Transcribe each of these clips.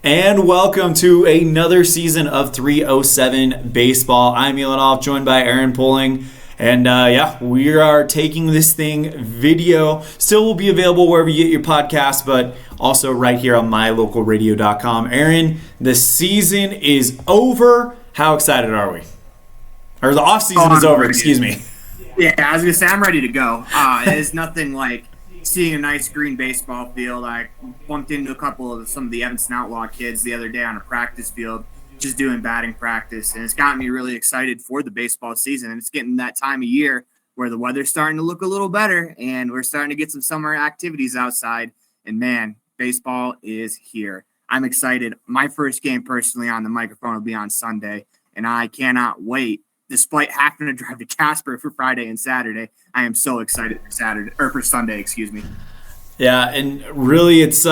And welcome to another season of 307 Baseball. I'm Milanov, joined by Aaron Poling. And we are taking this thing video. Still will be available wherever you get your podcasts, but also right here on mylocalradio.com. Aaron, the season is over. How excited are we? Or the off season is over, excuse me. Yeah, I was going to say, I'm ready to go. There's nothing like seeing a nice green baseball field. I bumped into some of the Evanston Outlaw kids the other day on a practice field, just doing batting practice, and it's gotten me really excited for the baseball season. And it's getting that time of year where the weather's starting to look a little better, and we're starting to get some summer activities outside. And man, baseball is here. I'm excited. My first game personally on the microphone will be on Sunday, and I cannot wait. Despite having to drive to Casper for Friday and Saturday, I am so excited for Sunday, excuse me. Yeah, and really it's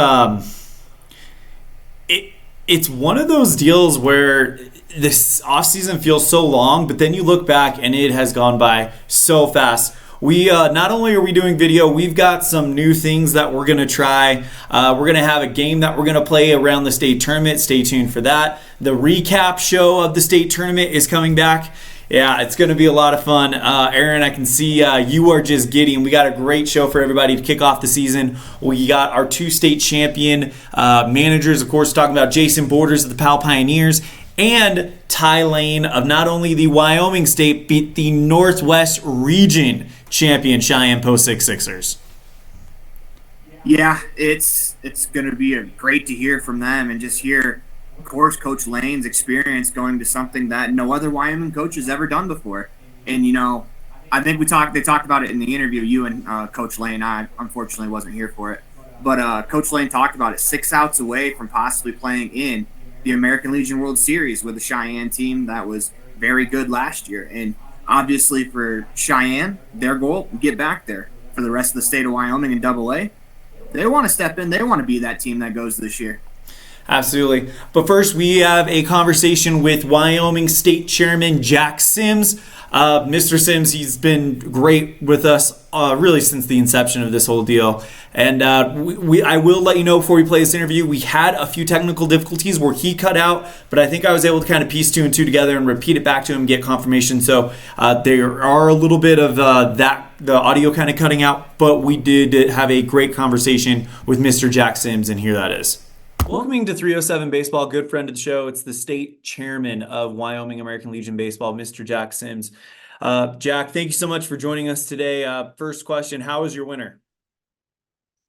one of those deals where this offseason feels so long, but then you look back and it has gone by so fast. We not only are we doing video, we've got some new things that we're going to try. We're going to have a game that we're going to play around the state tournament. Stay tuned for that. The recap show of the state tournament is coming back. Yeah, it's going to be a lot of fun. Aaron, I can see you are just giddy. We got a great show for everybody to kick off the season. We got our two state champion managers, of course, talking about Jason Borders of the Powell Pioneers and Ty Lain of not only the Wyoming State, but the Northwest Region champion Cheyenne Post Six Sixers. Yeah, it's going to be great to hear from them and just hear, of course, Coach Lane's experience going to something that no other Wyoming coach has ever done before. And, I think they talked about it in the interview, you and Coach Lane. I unfortunately wasn't here for it. But Coach Lane talked about it, 6 outs away from possibly playing in the American Legion World Series with a Cheyenne team that was very good last year. And obviously for Cheyenne, their goal, get back there. For the rest of the state of Wyoming in AA, they want to step in. They want to be that team that goes this year. Absolutely. But first, we have a conversation with Wyoming State Chairman Jack Sims. Mr. Sims, he's been great with us really since the inception of this whole deal. And I will let you know before we play this interview, we had a few technical difficulties where he cut out, but I think I was able to kind of piece two and two together and repeat it back to him and get confirmation. So there are a little bit of the audio kind of cutting out, but we did have a great conversation with Mr. Jack Sims, and here that is. Welcoming to 307 Baseball, good friend of the show. It's the state chairman of Wyoming American Legion Baseball, Mr. Jack Sims. Jack, thank you so much for joining us today. First question, how was your winter?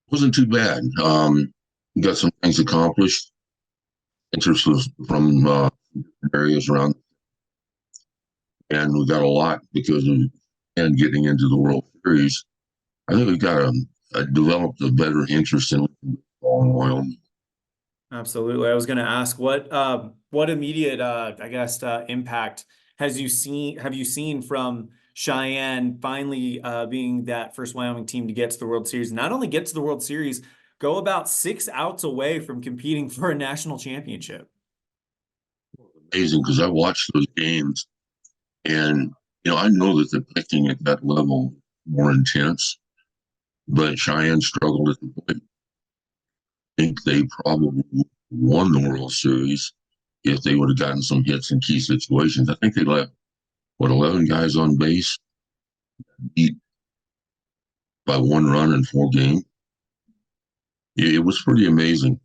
Wasn't too bad. Got some things accomplished. Interest was from areas around. And we got a lot because of and getting into the World Series. I think we've got developed a better interest in Wyoming. Absolutely. I was going to ask what immediate, impact have you seen from Cheyenne finally being that first Wyoming team to get to the World Series? Not only get to the World Series, go about 6 outs away from competing for a national championship. Amazing, because I watched those games, and I know that the pitching at that level more intense, but Cheyenne struggled at the plate. I think they probably won the World Series if they would have gotten some hits in key situations. I think they left, 11 guys on base, beat by 1 run in 4 games. It was pretty amazing.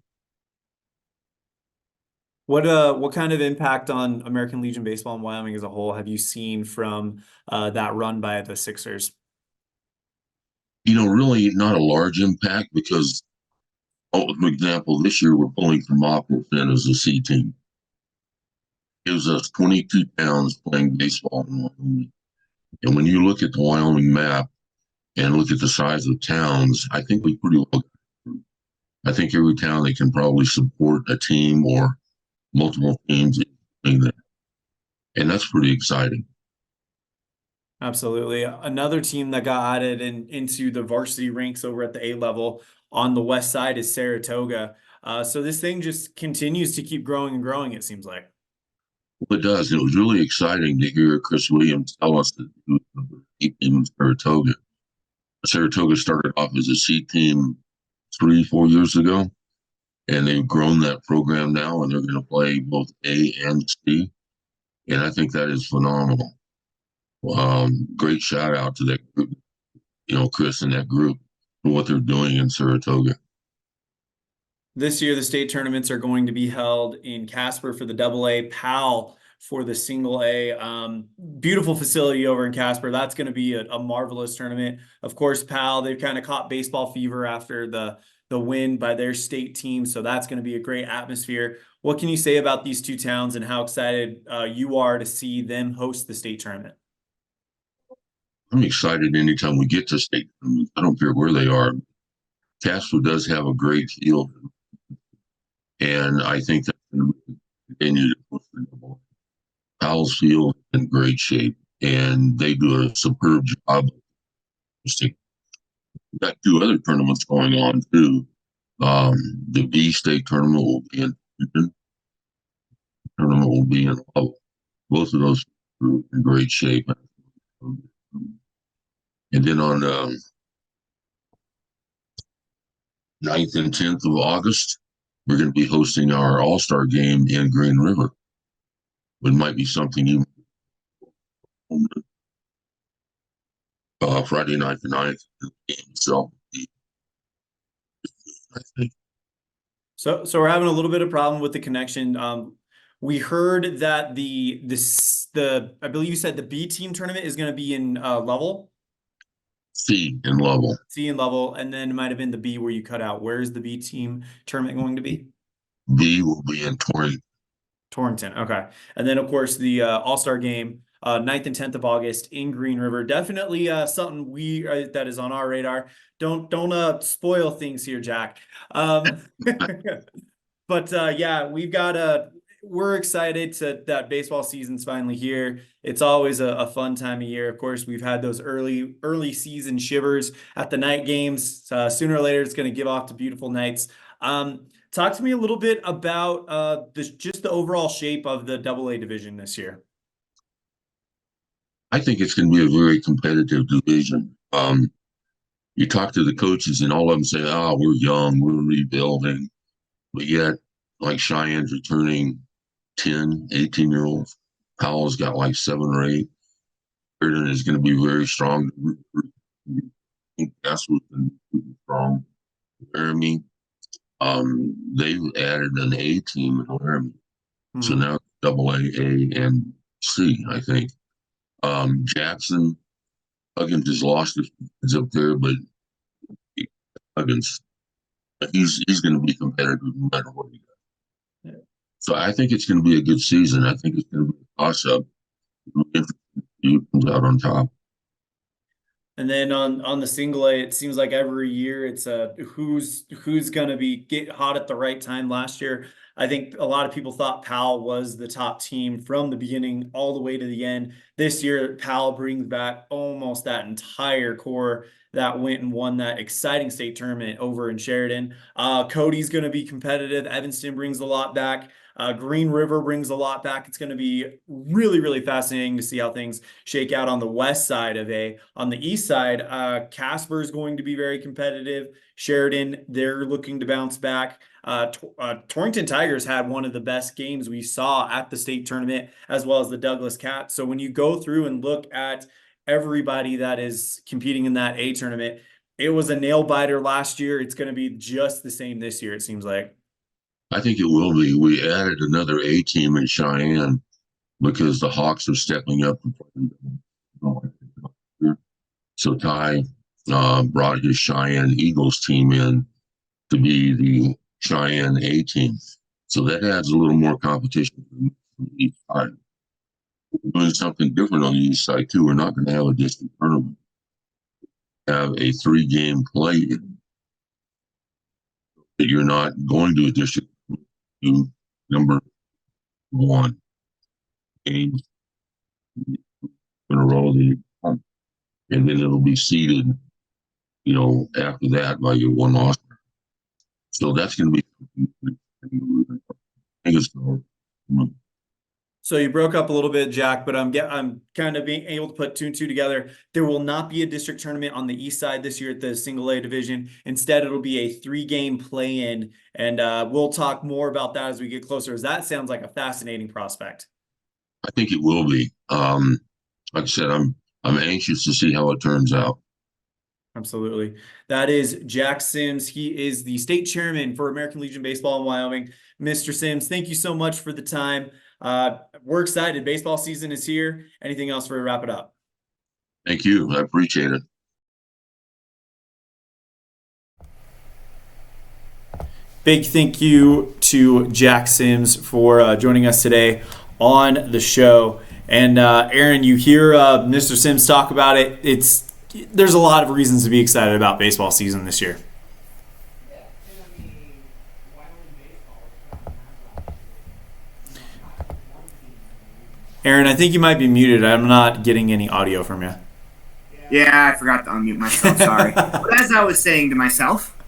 What kind of impact on American Legion Baseball in Wyoming as a whole have you seen from that run by the Sixers? Really not a large impact because, for example, this year we're pulling from Aquafin as a C team. It gives us 22 towns playing baseball in Wyoming. And when you look at the Wyoming map and look at the size of towns, I think we pretty well. I think every town they can probably support a team or multiple teams doing that. And that's pretty exciting. Absolutely. Another team that got added into the varsity ranks over at the A level on the west side is Saratoga. So this thing just continues to keep growing and growing, it seems like. Well, it does. It was really exciting to hear Chris Williams tell us that he was a team in Saratoga. Saratoga started off as a C team 3-4 years ago, and they've grown that program now, and they're going to play both A and C, and I think that is phenomenal. Great shout out to that group, Chris and that group for what they're doing in Saratoga. This year, the state tournaments are going to be held in Casper for the AA, Powell for the single A. Beautiful facility over in Casper. That's going to be a marvelous tournament. Of course, Powell, they've kind of caught baseball fever after the win by their state team, so that's going to be a great atmosphere. What can you say about these two towns and how excited you are to see them host the state tournament? I'm excited anytime we get to state tournaments. I don't care where they are. Casper does have a great field, and I think that's going to continue to push the double. Powell's field is in great shape, and they do a superb job. We've got two other tournaments going on too. The B state tournament will be in Houston. The tournament will be in Lowell. Both of those are in great shape. And then on 9th and 10th of August, we're going to be hosting our All-Star game in Green River. It might be something you Friday night the 9th game. So I think. So we're having a little bit of problem with the connection. We heard that the I believe you said the B team tournament is going to be in Lovell. C in Lovell. C in Lovell, and then it might have been the B where you cut out. Where is the B team tournament going to be? B will be in Torrington. Torrington, okay. And then, of course, the All-Star game, 9th and 10th of August in Green River. Definitely something that is on our radar. Don't spoil things here, Jack. But yeah, we're excited that baseball season's finally here. It's always a fun time of year. Of course, we've had those early season shivers at the night games. Sooner or later, it's going to give off to beautiful nights. Talk to me a little bit about just the overall shape of the AA division this year. I think it's going to be a very competitive division. You talk to the coaches, and all of them say, we're young, we're rebuilding. But yet, like Cheyenne's returning 10, 18-year-olds. Powell's got like 7 or 8. Sheridan is going to be very strong. I think that's what's been strong. Laramie, they've added an A team in Laramie. Mm-hmm. So now AA, A, and C, I think. Jackson, Huggins has lost his kids up there, but Huggins, he's going to be competitive no matter what he does. Yeah. So I think it's going to be a good season. I think it's going to be a toss-up. Who comes out on top. And then on the single A, it seems like every year it's who's going to get hot at the right time. Last year, I think a lot of people thought Powell was the top team from the beginning all the way to the end. This year, Powell brings back almost that entire core that went and won that exciting state tournament over in Sheridan. Cody's going to be competitive. Evanston brings a lot back. Green River brings a lot back. It's going to be really, really fascinating to see how things shake out on the west side of A. On the east side, Casper is going to be very competitive. Sheridan, they're looking to bounce back. Torrington Tigers had one of the best games we saw at the state tournament, as well as the Douglas Cats. So when you go through and look at everybody that is competing in that A tournament, it was a nail biter last year. It's going to be just the same this year, it seems like. I think it will be. We added another A team in Cheyenne because the Hawks are stepping up. So Ty brought his Cheyenne Eagles team in to be the Cheyenne A team. So that adds a little more competition from each side. We're doing something different on the east side too. We're not going to have a district tournament. Have a 3-game play. That you're not going to a district number 1 games in a row, and then it'll be seeded, after that by your one loss. So that's going to be. I think it's So you broke up a little bit, Jack, but I'm kind of being able to put two and two together. There will not be a district tournament on the east side this year at the single A division. Instead, it'll be a 3-game play-in, and we'll talk more about that as we get closer. As that sounds like a fascinating prospect. I think it will be. Like I said, I'm anxious to see how it turns out. Absolutely. That is Jack Sims. He is the state chairman for American Legion Baseball in Wyoming. Mr. Sims, thank you so much for the time. We're excited. Baseball season is here. Anything else for to wrap it up? Thank you. I appreciate it. Big thank you to Jack Sims for joining us today on the show. And Aaron, you hear Mr. Sims talk about it. There's a lot of reasons to be excited about baseball season this year. Aaron, I think you might be muted. I'm not getting any audio from you. Yeah, I forgot to unmute myself. Sorry. But as I was saying to myself,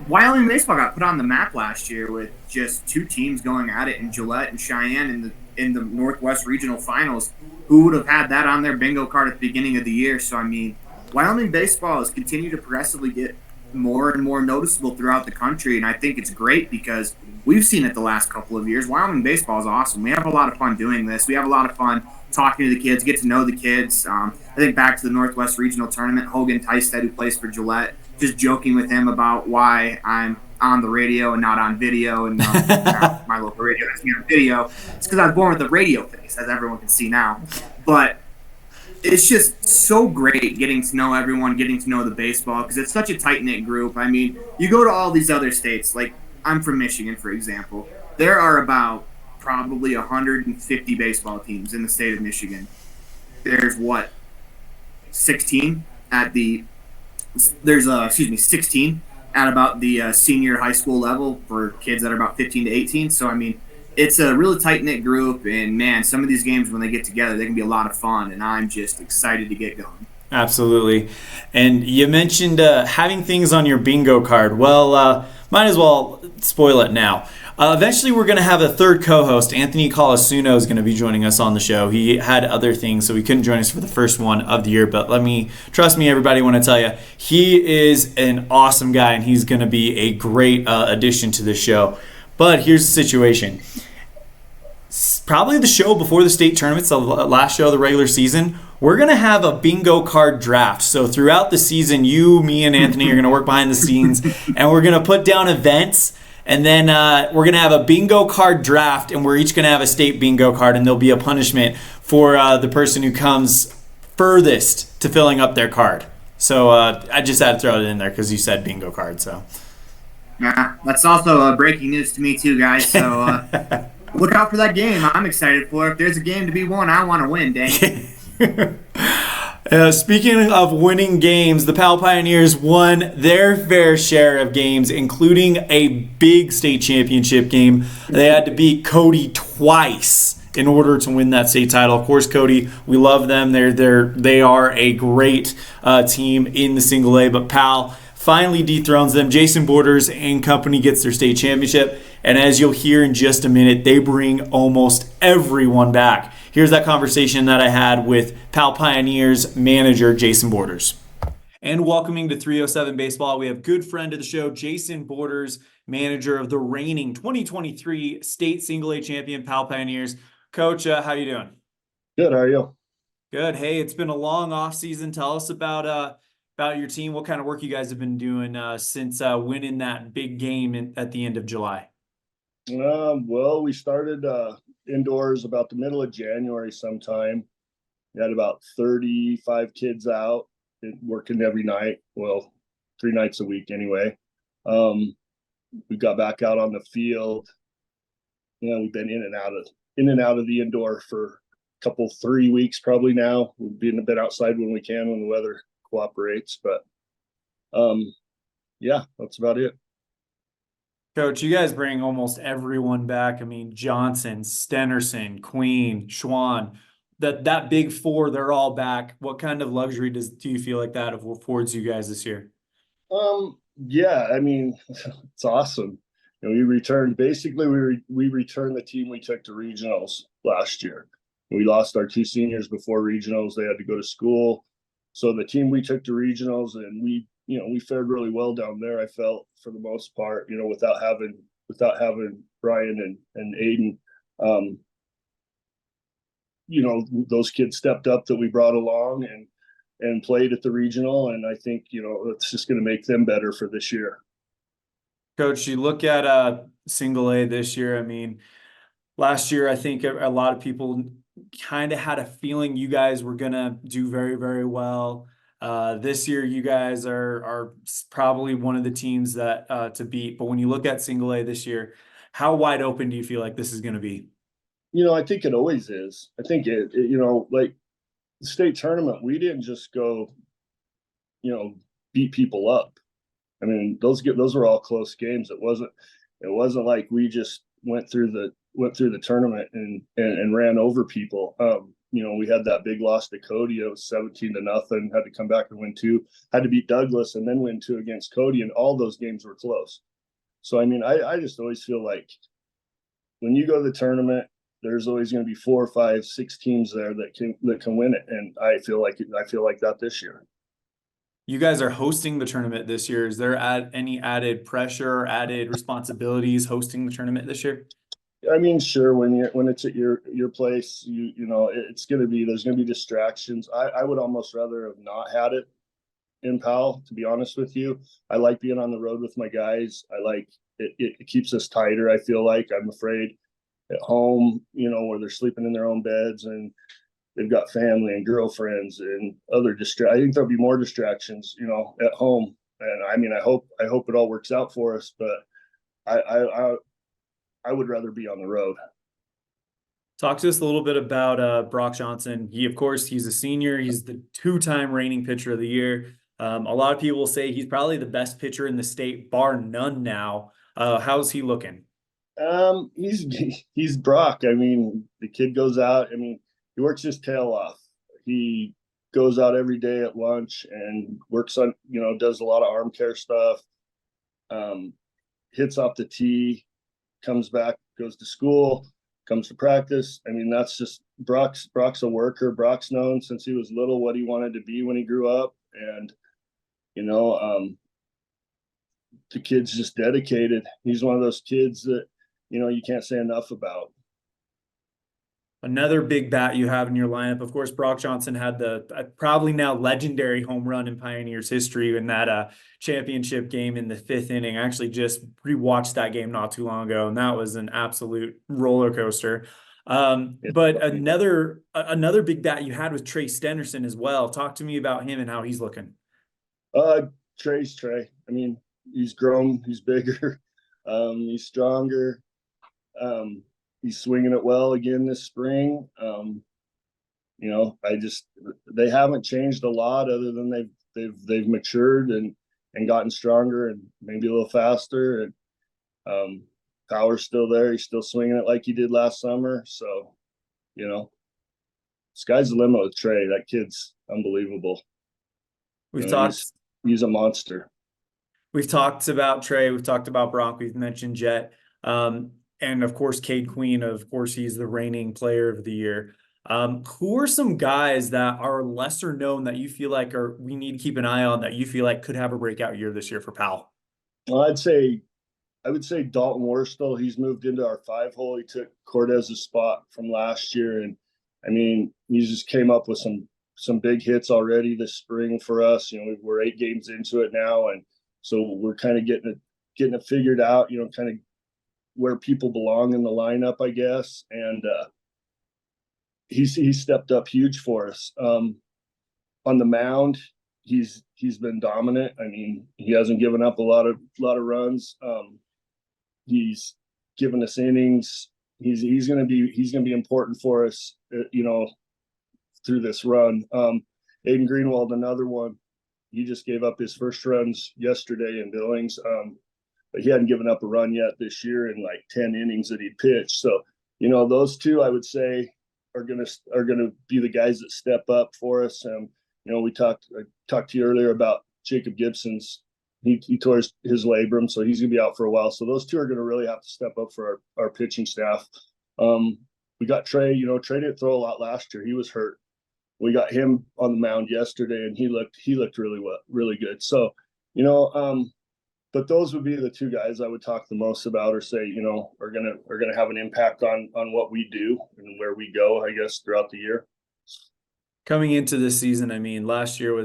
Wyoming baseball got put on the map last year with just 2 teams going at it in Gillette and Cheyenne in the Northwest Regional Finals. Who would have had that on their bingo card at the beginning of the year? So, I mean, Wyoming baseball has continued to progressively get more and more noticeable throughout the country, and I think it's great because we've seen it the last couple of years. Wyoming baseball is awesome. We have a lot of fun doing this. We have a lot of fun talking to the kids, get to know the kids. I think back to the Northwest Regional Tournament, Hogan Tysted, who plays for Gillette, just joking with him about why I'm on the radio and not on video, and my local radio has me on video. It's because I was born with a radio face, as everyone can see now. But it's just so great getting to know everyone, getting to know the baseball, because it's such a tight-knit group. I mean, you go to all these other states, like I'm from Michigan, for example. There are about probably 150 baseball teams in the state of Michigan. There's 16 at the there's 16 at about the senior high school level for kids that are about 15 to 18. So I mean, it's a really tight-knit group, and man, some of these games when they get together, they can be a lot of fun, and I'm just excited to get going. Absolutely. And you mentioned having things on your bingo card. Well, might as well spoil it now. Eventually, we're going to have a third co-host. Anthony Colasuno is going to be joining us on the show. He had other things, so he couldn't join us for the first one of the year. But trust me, everybody, when I tell you, he is an awesome guy, and he's going to be a great addition to the show. But here's the situation. Probably the show before the state tournaments, the last show of the regular season, we're going to have a bingo card draft. So throughout the season, you, me, and Anthony are going to work behind the scenes, and we're going to put down events, and then we're going to have a bingo card draft, and we're each going to have a state bingo card, and there'll be a punishment for the person who comes furthest to filling up their card. So I just had to throw it in there because you said bingo card. So yeah, that's also breaking news to me too, guys. So look out for that game. I'm excited for it. If there's a game to be won, I want to win, dang it. Speaking of winning games, the Powell Pioneers won their fair share of games, including a big state championship game. They had to beat Cody twice in order to win that state title. Of course, Cody, we love them. They are a great team in the single A, but Powell finally dethrones them. Jason Borders and company gets their state championship. And as you'll hear in just a minute, they bring almost everyone back. Here's that conversation that I had with Powell Pioneers manager Jason Borders. And welcoming to 307 Baseball, we have good friend of the show, Jason Borders, manager of the reigning 2023 state single A champion Powell Pioneers. Coach, how you doing? Good. How are you? Good. Hey, it's been a long off season. Tell us about your team. What kind of work you guys have been doing since winning that big game at the end of July? Well, we started indoors about the middle of January sometime. We had about 35 kids out working every night. Well, 3 nights a week anyway. We got back out on the field. We've been in and out of the indoor for a couple, 3 weeks probably now. We've been a bit outside when we can, when the weather cooperates, but yeah, that's about it. Coach, you guys bring almost everyone back. I mean, Johnson, Stenerson, Queen, Schwann, that big four, they're all back. What kind of luxury do you feel like that affords you guys this year? Yeah, I mean, it's awesome. we returned basically we returned the team we took to regionals last year. We lost our 2 seniors before regionals. They had to go to school. So the team we took to regionals, and we fared really well down there, I felt, for the most part, without having Brian and Aiden. Those kids stepped up that we brought along and played at the regional. And I think, it's just going to make them better for this year. Coach, you look at single A this year. I mean, last year, I think a lot of people kind of had a feeling you guys were going to do very, very well. This year, you guys are probably one of the teams that to beat. But when you look at single A this year, how wide open do you feel like this is going to be? I think it always is. I think like the state tournament, we didn't just go, beat people up. I mean, those were all close games. It wasn't like we just went through the tournament and ran over people. We had that big loss to Cody. It was 17-0. Had to come back and win 2. Had to beat Douglas and then win 2 against Cody, and all those games were close. So I mean, I just always feel like when you go to the tournament, there's always going to be 4, 5, 6 teams there that can win it, and I feel like that this year. You guys are hosting the tournament this year. Is there any added pressure or added responsibilities hosting the tournament this year? I mean, sure. When it's at your place, there's going to be distractions. I would almost rather have not had it in Powell, to be honest with you. I like being on the road with my guys. I like it. It keeps us tighter. I feel like I'm afraid at home, where they're sleeping in their own beds and they've got family and girlfriends and other I think there'll be more distractions, at home. And I mean, I hope it all works out for us, but I would rather be on the road. Talk to us a little bit about Brock Johnson. He's a senior. He's the 2-time reigning pitcher of the year. A lot of people will say he's probably the best pitcher in the state, bar none now. How's he looking? He's Brock. I mean, the kid goes out. I mean, he works his tail off. He goes out every day at lunch and works on, does a lot of arm care stuff. Hits off the tee, comes back, goes to school, comes to practice. I mean, that's just Brock's a worker. Brock's known since he was little what he wanted to be when he grew up. And, the kid's just dedicated. He's one of those kids that, you can't say enough about. Another big bat you have in your lineup. Of course, Brock Johnson had the probably now legendary home run in Pioneers history in that championship game in the 5th inning. I actually just rewatched that game not too long ago, and that was an absolute roller coaster. But another big bat you had was Trey Stenderson as well. Talk to me about him and how he's looking. Trey's Trey. I mean, he's grown. He's bigger. He's stronger. He's swinging it well again this spring. They haven't changed a lot other than they've matured and gotten stronger and maybe a little faster. And power's still there. He's still swinging it like he did last summer. So, sky's the limit with Trey. That kid's unbelievable. He's a monster. We've talked about Trey. We've talked about Brock. We've mentioned Jet. And of course, Cade Queen, he's the reigning player of the year. Who are some guys that are lesser known that you feel like we need to keep an eye on that you feel like could have a breakout year this year for Powell? Well, I would say Dalton Worstel. He's moved into our 5-hole. He took Cortez's spot from last year. And I mean, he just came up with some big hits already this spring for us. We're 8 games into it now. And so we're kind of getting it figured out, kind of where people belong in the lineup, I guess. And he's stepped up huge for us. On the mound, he's been dominant. I mean, he hasn't given up a lot of runs. He's given us innings. He's going to be important for us, through this run. Aiden Greenwald, another one. He just gave up his first runs yesterday in Billings. But he hadn't given up a run yet this year in like 10 innings that he pitched. So, those two I would say are gonna be the guys that step up for us. I talked to you earlier about Jacob Gibson's he tore his labrum, so he's gonna be out for a while. So those two are gonna really have to step up for our pitching staff. We got Trey. Trey didn't throw a lot last year. He was hurt. We got him on the mound yesterday, and he looked really good. So, but those would be the two guys I would talk the most about, or say, are gonna have an impact on what we do and where we go, I guess, throughout the year. Coming into this season, I mean, last year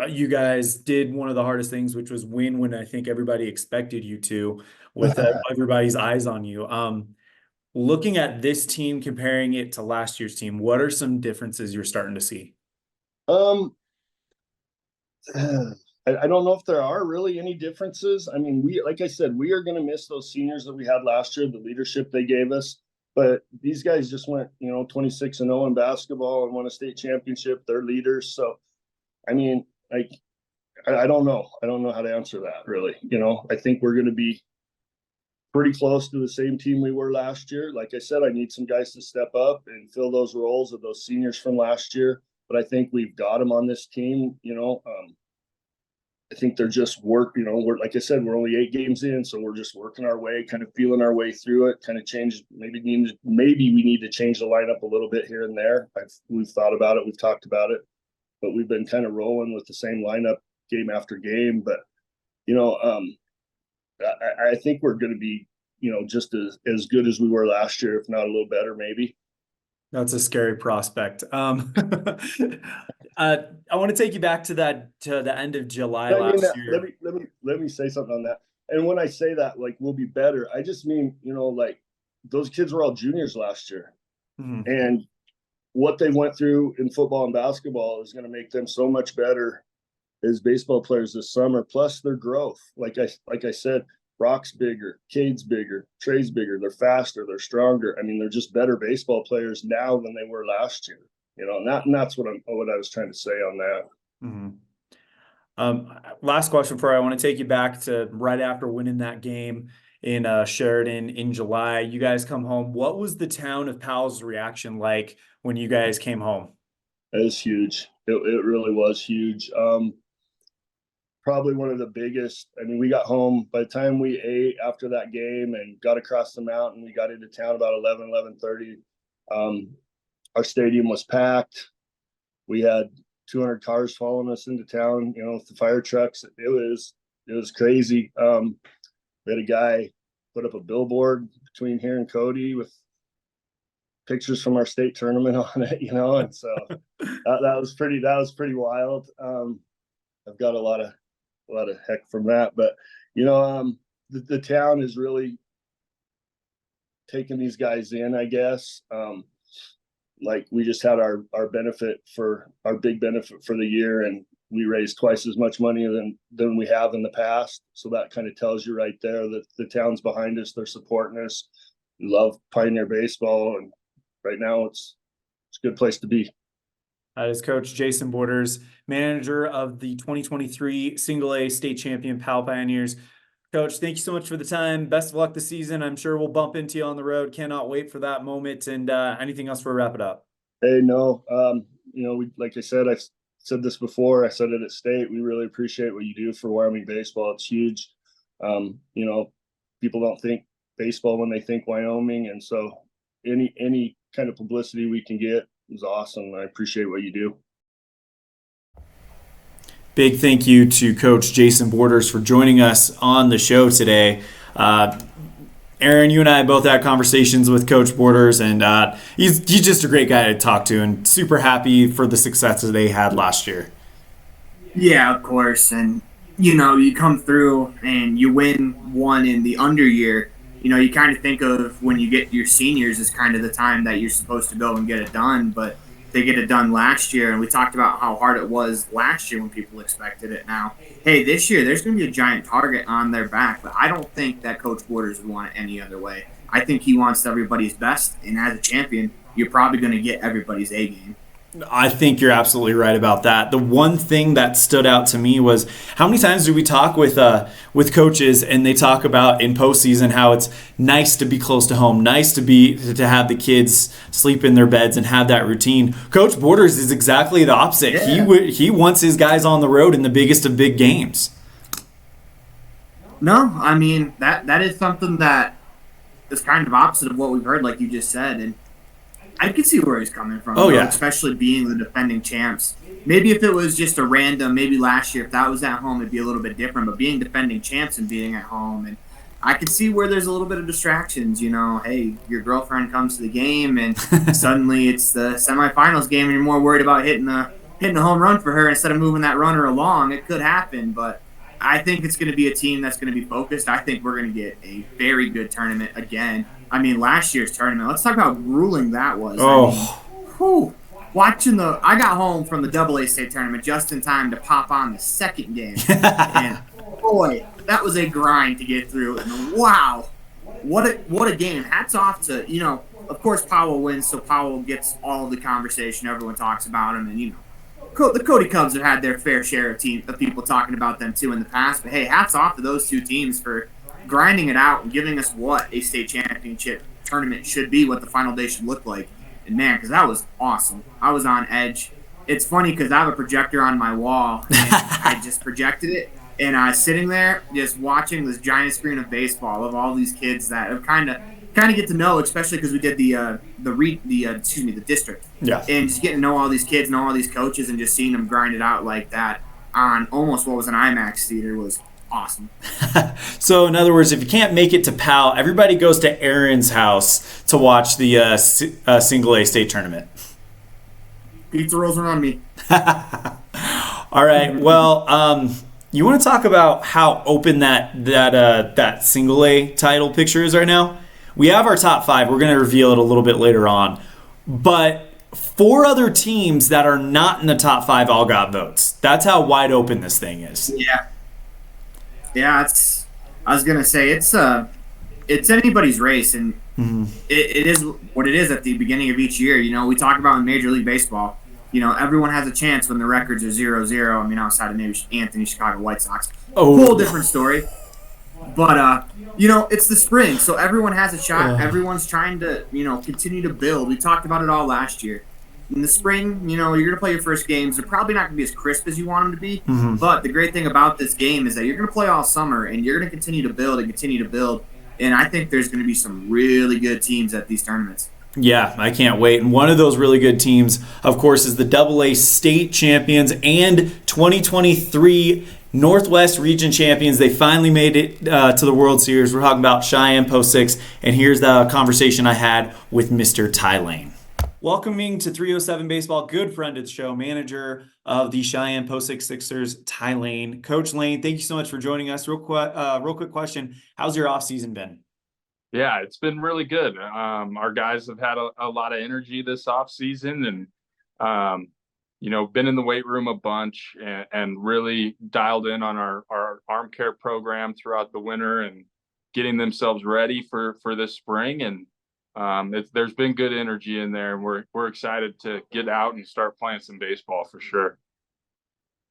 you guys did one of the hardest things, which was win when I think everybody expected you to, with everybody's eyes on you. Looking at this team, comparing it to last year's team, what are some differences you're starting to see? I don't know if there are really any differences. I mean, like I said, we are going to miss those seniors that we had last year, the leadership they gave us. But these guys just went, 26-0 in basketball and won a state championship. They're leaders. So, I mean, I don't know. I don't know how to answer that, really. I think we're going to be pretty close to the same team we were last year. Like I said, I need some guys to step up and fill those roles of those seniors from last year. But I think we've got them on this team. I think they're just we're, like I said, we're only 8 games in, so we're just working our way, kind of feeling our way through it, kind of change. Maybe we need to change the lineup a little bit here and there. We've thought about it. We've talked about it, but we've been kind of rolling with the same lineup game after game. But, I think we're going to be, just as good as we were last year, if not a little better, maybe. That's a scary prospect. I want to take you back to the end of July last year. Let me say something on that. And when I say that, we'll be better, I just mean, those kids were all juniors last year. Mm-hmm. And what they went through in football and basketball is going to make them so much better as baseball players this summer, plus their growth. Like I said, Brock's bigger, Cade's bigger, Trey's bigger, they're faster, they're stronger. I mean, they're just better baseball players now than they were last year. And that's what I was trying to say on that. Mm-hmm. Last question for you. I want to take you back to right after winning that game in Sheridan in July. You guys come home. What was the town of Powell's reaction like when you guys came home? It was huge. It really was huge. Probably one of the biggest. I mean, we got home by the time we ate after that game and got across the mountain. We got into town about 11:30. Our stadium was packed. We had 200 cars following us into town, with the fire trucks. It was crazy. We had a guy put up a billboard between here and Cody with pictures from our state tournament on it, and so that was pretty wild. I've got a lot of heck from that, but the town is really taking these guys in, I guess. We just had our big benefit for the year, and we raised twice as much money than we have in the past. So that kind of tells you right there that the town's behind us. They're supporting us. We love Pioneer baseball, and right now it's a good place to be. That is Coach Jason Borders, manager of the 2023 Single A state champion Powell Pioneers. Coach, thank you so much for the time. Best of luck this season. I'm sure we'll bump into you on the road. Cannot wait for that moment. And anything else for a wrap it up? Hey, no. Like I said, I've said this before. I said it at state. We really appreciate what you do for Wyoming baseball. It's huge. People don't think baseball when they think Wyoming, and so any kind of publicity we can get is awesome. I appreciate what you do. Big thank you to Coach Jason Borders for joining us on the show today. Aaron, you and I both had conversations with Coach Borders, and he's just a great guy to talk to, and super happy for the success that they had last year. Yeah, of course. And, you come through and you win one in the under year. You kind of think of when you get your seniors as kind of the time that you're supposed to go and get it done, but they get it done last year. And we talked about how hard it was last year when people expected it. Now, hey, this year there's going to be a giant target on their back, but I don't think that Coach Borders would want it any other way. I think he wants everybody's best, and as a champion, you're probably going to get everybody's A game. I think you're absolutely right about that. The one thing that stood out to me was how many times do we talk with coaches, and they talk about in postseason how it's nice to be close to home, nice to have the kids sleep in their beds and have that routine. Coach Borders is exactly the opposite. Yeah. He wants his guys on the road in the biggest of big games. No, I mean that is something that is kind of opposite of what we've heard, like you just said, and I can see where he's coming from, Oh though, yeah. especially being the defending champs. Maybe if it was just a random, maybe last year, if that was at home, it'd be a little bit different. But being defending champs and being at home, and I can see where there's a little bit of distractions. Hey, your girlfriend comes to the game, and suddenly it's the semifinals game, and you're more worried about hitting a home run for her instead of moving that runner along. It could happen, but I think it's going to be a team that's going to be focused. I think we're going to get a very good tournament again. I mean, last year's tournament, let's talk about how grueling that was. Oh. I mean, whew, I got home from the AA state tournament just in time to pop on the second game. And boy, that was a grind to get through. And wow, what a game. Hats off to, of course Powell wins, so Powell gets all of the conversation. Everyone talks about him, and the Cody Cubs have had their fair share of people talking about them too in the past. But hey, hats off to those two teams for grinding it out and giving us what a state championship tournament should be, what the final day should look like. And man, because that was awesome. I was on edge. It's funny because I have a projector on my wall, and I just projected it, and I was sitting there just watching this giant screen of baseball of all these kids that have kind of get to know, especially because we did the district. Yeah. And just getting to know all these kids, know all these coaches, and just seeing them grind it out like that on almost what was an IMAX theater was awesome. So, in other words, if you can't make it to Powell, everybody goes to Aaron's house to watch the single A state tournament. Pizza rolls around me. All right. Well, you want to talk about how open that single A title picture is right now? We have our top 5. We're going to reveal it a little bit later on. But 4 other teams that are not in the top 5 all got votes. That's how wide open this thing is. Yeah. Yeah, I was gonna say it's anybody's race, and it is what it is at the beginning of each year. We talk about in Major League Baseball. Everyone has a chance when the records are 0-0. I mean, outside of maybe Anthony Chicago White Sox, whole different story. But it's the spring, so everyone has a shot. Everyone's trying to continue to build. We talked about it all last year. In the spring, you're going to play your first games. They're probably not going to be as crisp as you want them to be. But the great thing about this game is that you're going to play all summer, and you're going to continue to build and continue to build. And I think there's going to be some really good teams at these tournaments. Yeah, I can't wait. And one of those really good teams, of course, is the AA state champions and 2023 Northwest Region champions. They finally made it to the World Series. We're talking about Cheyenne Post 6. And here's the conversation I had with Mr. Ty Lain. Welcoming to 307 Baseball, good friend of the show, manager of the Cheyenne Post 6 Sixers, Ty Lain. Coach Lain, thank you so much for joining us. Real quick question. How's your offseason been? Yeah, it's been really good. Our guys have had a lot of energy this offseason, and been in the weight room a bunch and really dialed in on our arm care program throughout the winter and getting themselves ready for this spring. And there's been good energy in there, and we're excited to get out and start playing some baseball for sure.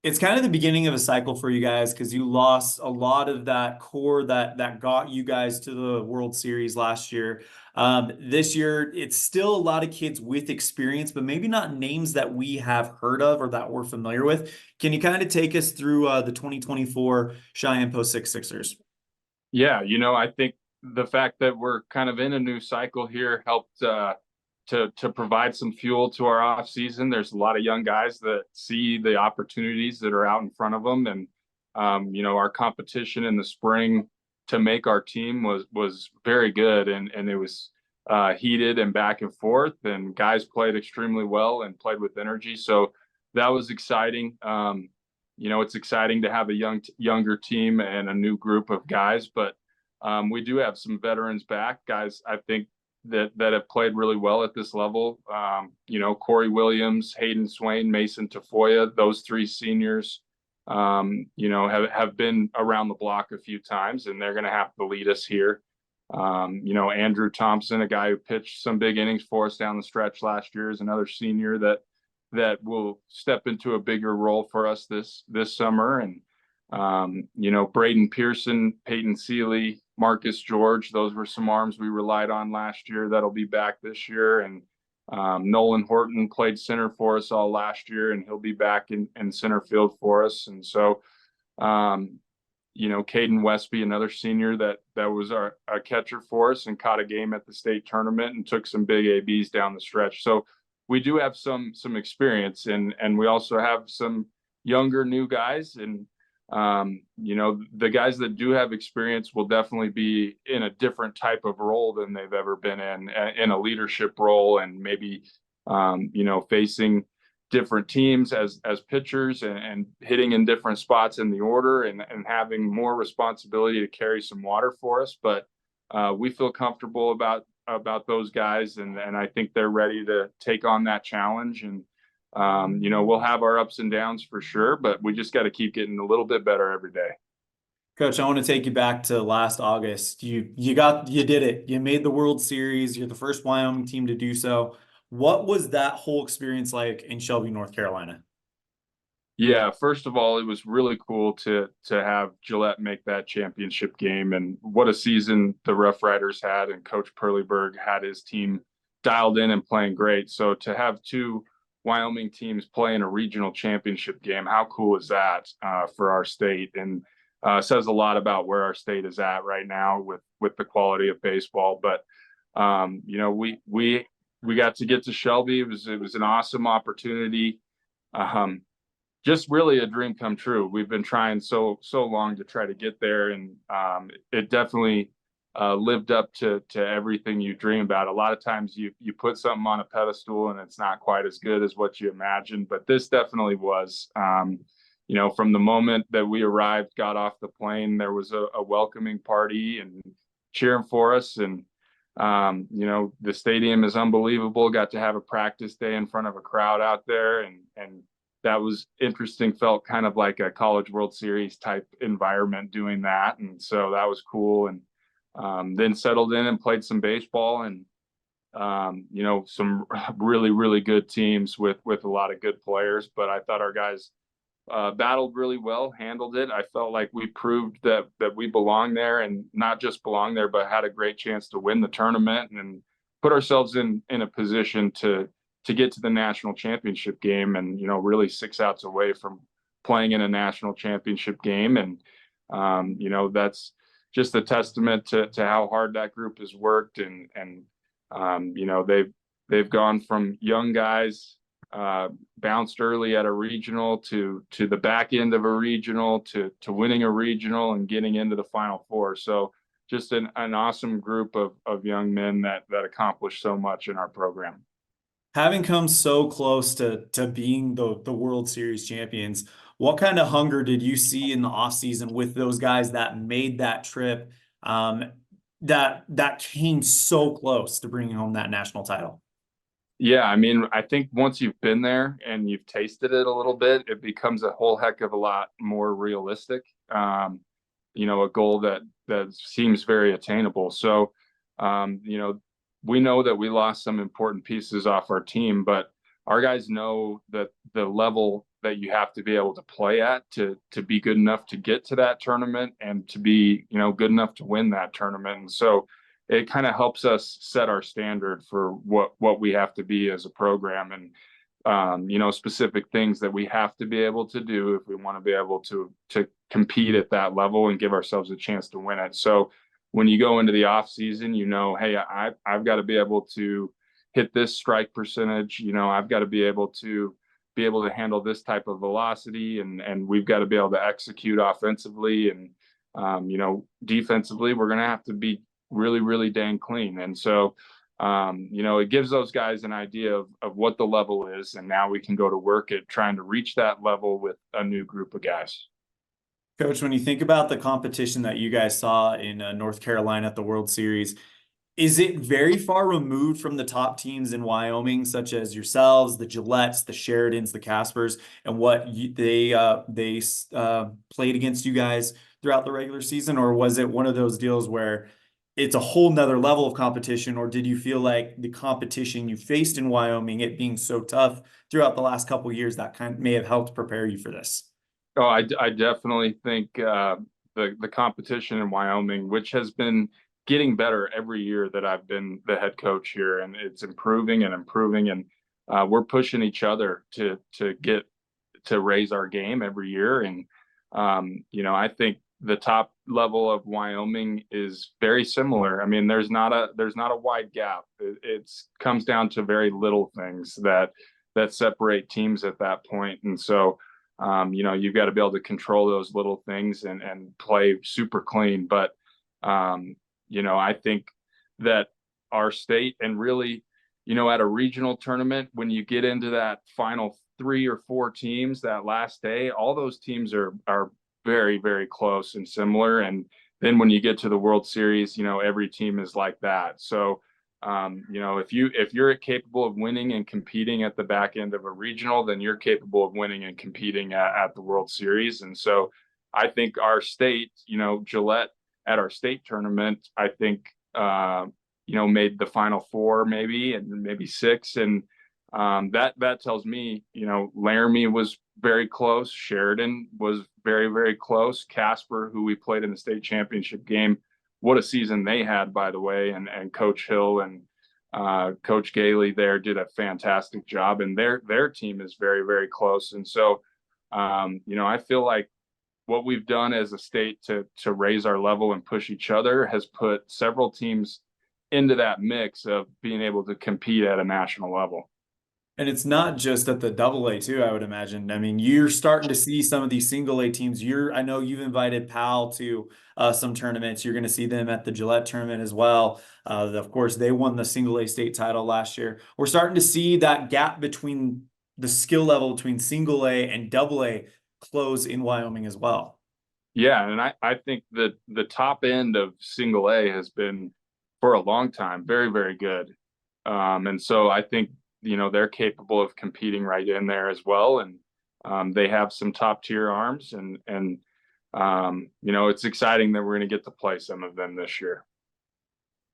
It's kind of the beginning of a cycle for you guys because you lost a lot of that core that got you guys to the World Series last year. This year, it's still a lot of kids with experience, but maybe not names that we have heard of or that we're familiar with. Can you kind of take us through the 2024 Cheyenne Post 6 Sixers? Yeah, I think the fact that we're kind of in a new cycle here helped to provide some fuel to our off season. There's a lot of young guys that see the opportunities that are out in front of them. And, our competition in the spring to make our team was very good. And it was heated and back and forth, and guys played extremely well and played with energy. So that was exciting. It's exciting to have a younger team and a new group of guys, but we do have some veterans back, guys, I think, that have played really well at this level. Corey Williams, Hayden Swain, Mason Tafoya, those 3 seniors, have been around the block a few times, and they're going to have to lead us here. Andrew Thompson, a guy who pitched some big innings for us down the stretch last year, is another senior that will step into a bigger role for us this summer. And, Braden Pearson, Peyton Seeley, Marcus George, those were some arms we relied on last year that'll be back this year. And Nolan Horton played center for us all last year, and he'll be back in center field for us. And so, Caden Westby, another senior that was our catcher for us and caught a game at the state tournament and took some big ABs down the stretch. So we do have some experience, and we also have some younger new guys. And the guys that do have experience will definitely be in a different type of role than they've ever been in a leadership role, and maybe facing different teams as pitchers and hitting in different spots in the order and having more responsibility to carry some water for us. But we feel comfortable about those guys, and I think they're ready to take on that challenge. And we'll have our ups and downs for sure, but we just got to keep getting a little bit better every day. Coach, I want to take you back to last August. You did it. You made the World Series. You're the first Wyoming team to do so. What was that whole experience like in Shelby, North Carolina? Yeah, first of all, it was really cool to have Gillette make that championship game, and what a season the Rough Riders had, and Coach Perleyberg had his team dialed in and playing great. So to have two Wyoming teams play in a regional championship game, how cool is that for our state? And says a lot about where our state is at right now with the quality of baseball. But we got to get to Shelby. It was an awesome opportunity. Just really a dream come true. We've been trying so long to try to get there, and it definitely lived up to everything you dream about. A lot of times you put something on a pedestal and it's not quite as good as what you imagined, but this definitely was. From the moment that we arrived, got off the plane, there was a welcoming party and cheering for us. And the stadium is unbelievable. Got to have a practice day in front of a crowd out there, and that was interesting. Felt kind of like a College World Series type environment doing that, and so that was cool. And then settled in and played some baseball, and some really, really good teams with a lot of good players. But I thought our guys battled really well, handled it. I felt like we proved that we belong there, and not just belong there, but had a great chance to win the tournament and put ourselves in a position to get to the national championship game, and really 6 outs away from playing in a national championship game. And that's just a testament to how hard that group has worked, and they've gone from young guys bounced early at a regional to the back end of a regional to winning a regional and getting into the Final Four. So just an awesome group of young men that accomplished so much in our program. Having come so close to being the World Series champions, what kind of hunger did you see in the offseason with those guys that made that trip, that came so close to bringing home that national title? Yeah, I mean, I think once you've been there and you've tasted it a little bit, it becomes a whole heck of a lot more realistic. A goal that seems very attainable. So, we know that we lost some important pieces off our team, but our guys know that the level that you have to be able to play at to be good enough to get to that tournament and to be, good enough to win that tournament. And so it kind of helps us set our standard for what we have to be as a program, and specific things that we have to be able to do if we want to be able to compete at that level and give ourselves a chance to win it. So when you go into the off season, hey, I've got to be able to hit this strike percentage. I've got to be able to handle this type of velocity, and we've got to be able to execute offensively, and defensively, we're going to have to be really, really dang clean. And so, it gives those guys an idea of what the level is. And now we can go to work at trying to reach that level with a new group of guys. Coach, when you think about the competition that you guys saw in North Carolina at the World Series, is it very far removed from the top teams in Wyoming, such as yourselves, the Gillettes, the Sheridans, the Caspers, and what they played against you guys throughout the regular season? Or was it one of those deals where it's a whole nother level of competition? Or did you feel like the competition you faced in Wyoming, it being so tough throughout the last couple of years, that may have helped prepare you for this? Oh, I definitely think the competition in Wyoming, which has been getting better every year that I've been the head coach here, and it's improving, and we're pushing each other to raise our game every year. And I think the top level of Wyoming is very similar. I mean, there's not a wide gap. It comes down to very little things that separate teams at that point. And so, you've got to be able to control those little things and play super clean. But, I think that our state, and really, at a regional tournament, when you get into that final 3 or 4 teams that last day, all those teams are very, very close and similar. And then when you get to the World Series, every team is like that. So, if you're capable of winning and competing at the back end of a regional, then you're capable of winning and competing at the World Series. And so I think our state, Gillette at our state tournament, I think, made the final 4 maybe, and maybe 6. And that tells me, Laramie was very close. Sheridan was very, very close. Casper, who we played in the state championship game, what a season they had, by the way. And Coach Hill and Coach Gailey there did a fantastic job. And their team is very, very close. And so, I feel like what we've done as a state to raise our level and push each other has put several teams into that mix of being able to compete at a national level. And it's not just at the AA too, I would imagine. I mean, you're starting to see some of these single A teams. I know you've invited Powell to some tournaments. You're going to see them at the Gillette tournament as well. Of course, they won the single A state title last year. We're starting to see that gap between the skill level between single A and AA close in Wyoming as well. Yeah, and I think that the top end of single A has been, for a long time, very, very good. And so I think, they're capable of competing right in there as well. And they have some top tier arms, and it's exciting that we're going to get to play some of them this year.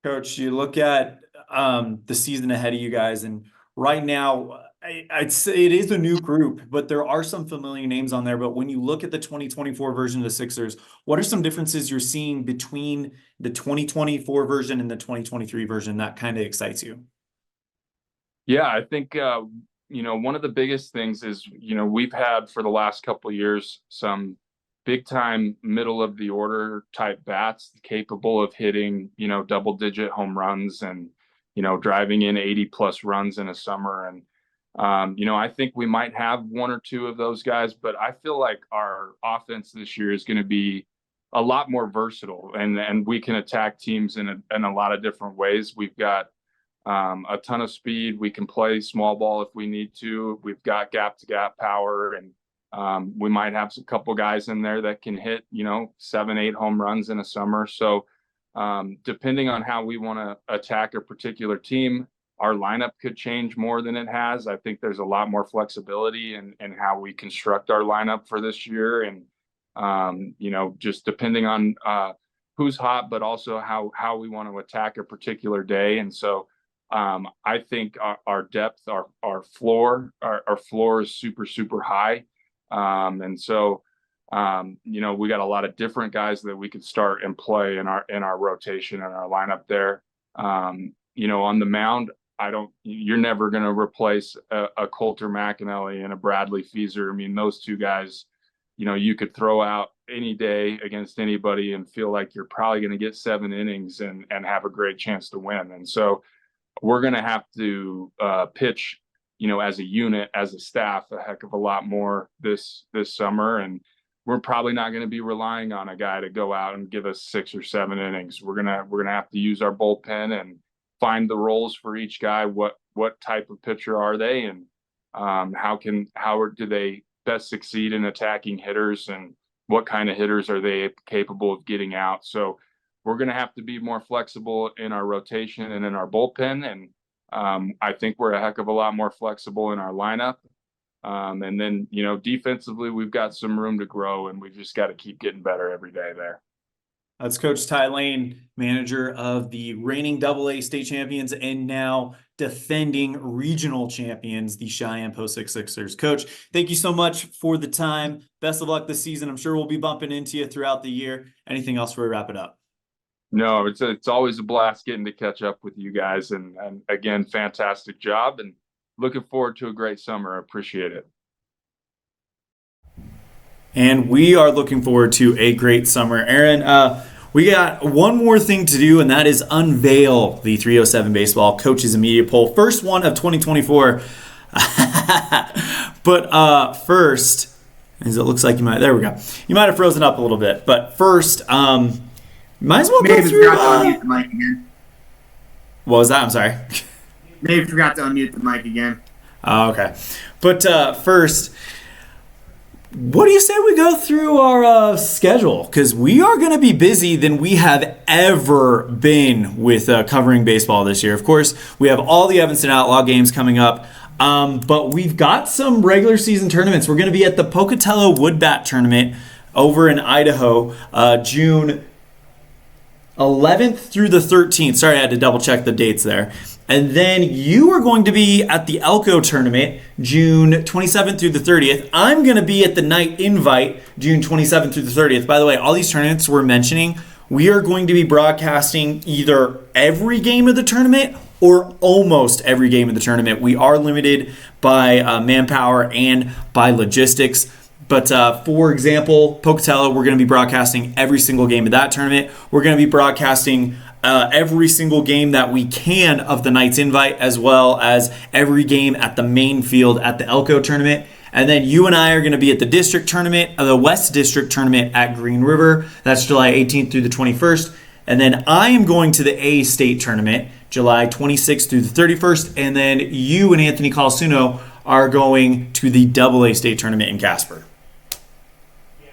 Coach, you look at the season ahead of you guys, and right now, I'd say it is a new group, but there are some familiar names on there. But when you look at the 2024 version of the Sixers, what are some differences you're seeing between the 2024 version and the 2023 version that kind of excites you? Yeah, I think, one of the biggest things is, we've had for the last couple of years some big time middle of the order type bats capable of hitting, double-digit home runs and, driving in 80+ runs in a summer. And, I think we might have 1 or 2 of those guys, but I feel like our offense this year is going to be a lot more versatile, and we can attack teams in a lot of different ways. We've got a ton of speed. We can play small ball if we need to. We've got gap to gap power, and we might have a couple guys in there that can hit, 7, 8 home runs in a summer. So depending on how we want to attack a particular team, our lineup could change more than it has. I think there's a lot more flexibility in how we construct our lineup for this year. And, just depending on who's hot, but also how we want to attack a particular day. And so I think our depth, our floor is super, super high. And so, we got a lot of different guys that we could start and play in our rotation and our lineup there. On the mound, you're never going to replace a Coulter McAnally and a Bradley Feeser. I mean, those 2 guys, you could throw out any day against anybody and feel like you're probably going to get 7 innings and have a great chance to win. And so we're going to have to pitch, as a unit, as a staff, a heck of a lot more this summer. And we're probably not going to be relying on a guy to go out and give us 6 or 7 innings. We're going to have to use our bullpen and find the roles for each guy. What type of pitcher are they, and how do they best succeed in attacking hitters, and what kind of hitters are they capable of getting out? So we're going to have to be more flexible in our rotation and in our bullpen. And I think we're a heck of a lot more flexible in our lineup. And then, defensively, we've got some room to grow, and we've just got to keep getting better every day there. That's Coach Ty Lain, manager of the reigning AA state champions and now defending regional champions, the Cheyenne Post Sixers. Coach, thank you so much for the time. Best of luck this season. I'm sure we'll be bumping into you throughout the year. Anything else before we wrap it up? No, it's always a blast getting to catch up with you guys. And again, fantastic job, and looking forward to a great summer. I appreciate it. and we are looking forward to a great summer. Aaron, we got one more thing to do, and that is unveil the 307 Baseball Coaches and Media Poll. First one of 2024. But first, as it looks like you might have frozen up a little bit. But first, might as well go Maybe through. forgot to unmute the mic again. What was that? I'm sorry. Maybe forgot to unmute the mic again. Oh, okay. But first, what do you say we go through our schedule? Because we are going to be busy than we have ever been with covering baseball this year. Of course, we have all the Evanston Outlaw games coming up, but we've got some regular season tournaments. We're going to be at the Pocatello Woodbat Tournament over in Idaho, June 11th through the 13th. Sorry, I had to double check the dates there. And then you are going to be at the Elko Tournament, June 27th through the 30th. I'm going to be at the Night Invite, June 27th through the 30th. By the way, all these tournaments we're mentioning, we are going to be broadcasting either every game of the tournament or almost every game of the tournament. We are limited by manpower and by logistics. But for example, Pocatello, we're going to be broadcasting every single game of that tournament. We're going to be broadcasting every single game that we can of the Night's Invite, as well as every game at the main field at the Elko Tournament. And then you and I are going to be at the district tournament, the West District Tournament at Green River. That's July 18th through the 21st. And then I am going to the A State Tournament, July 26th through the 31st. And then you and Anthony Calasuno are going to the AA State Tournament in Casper.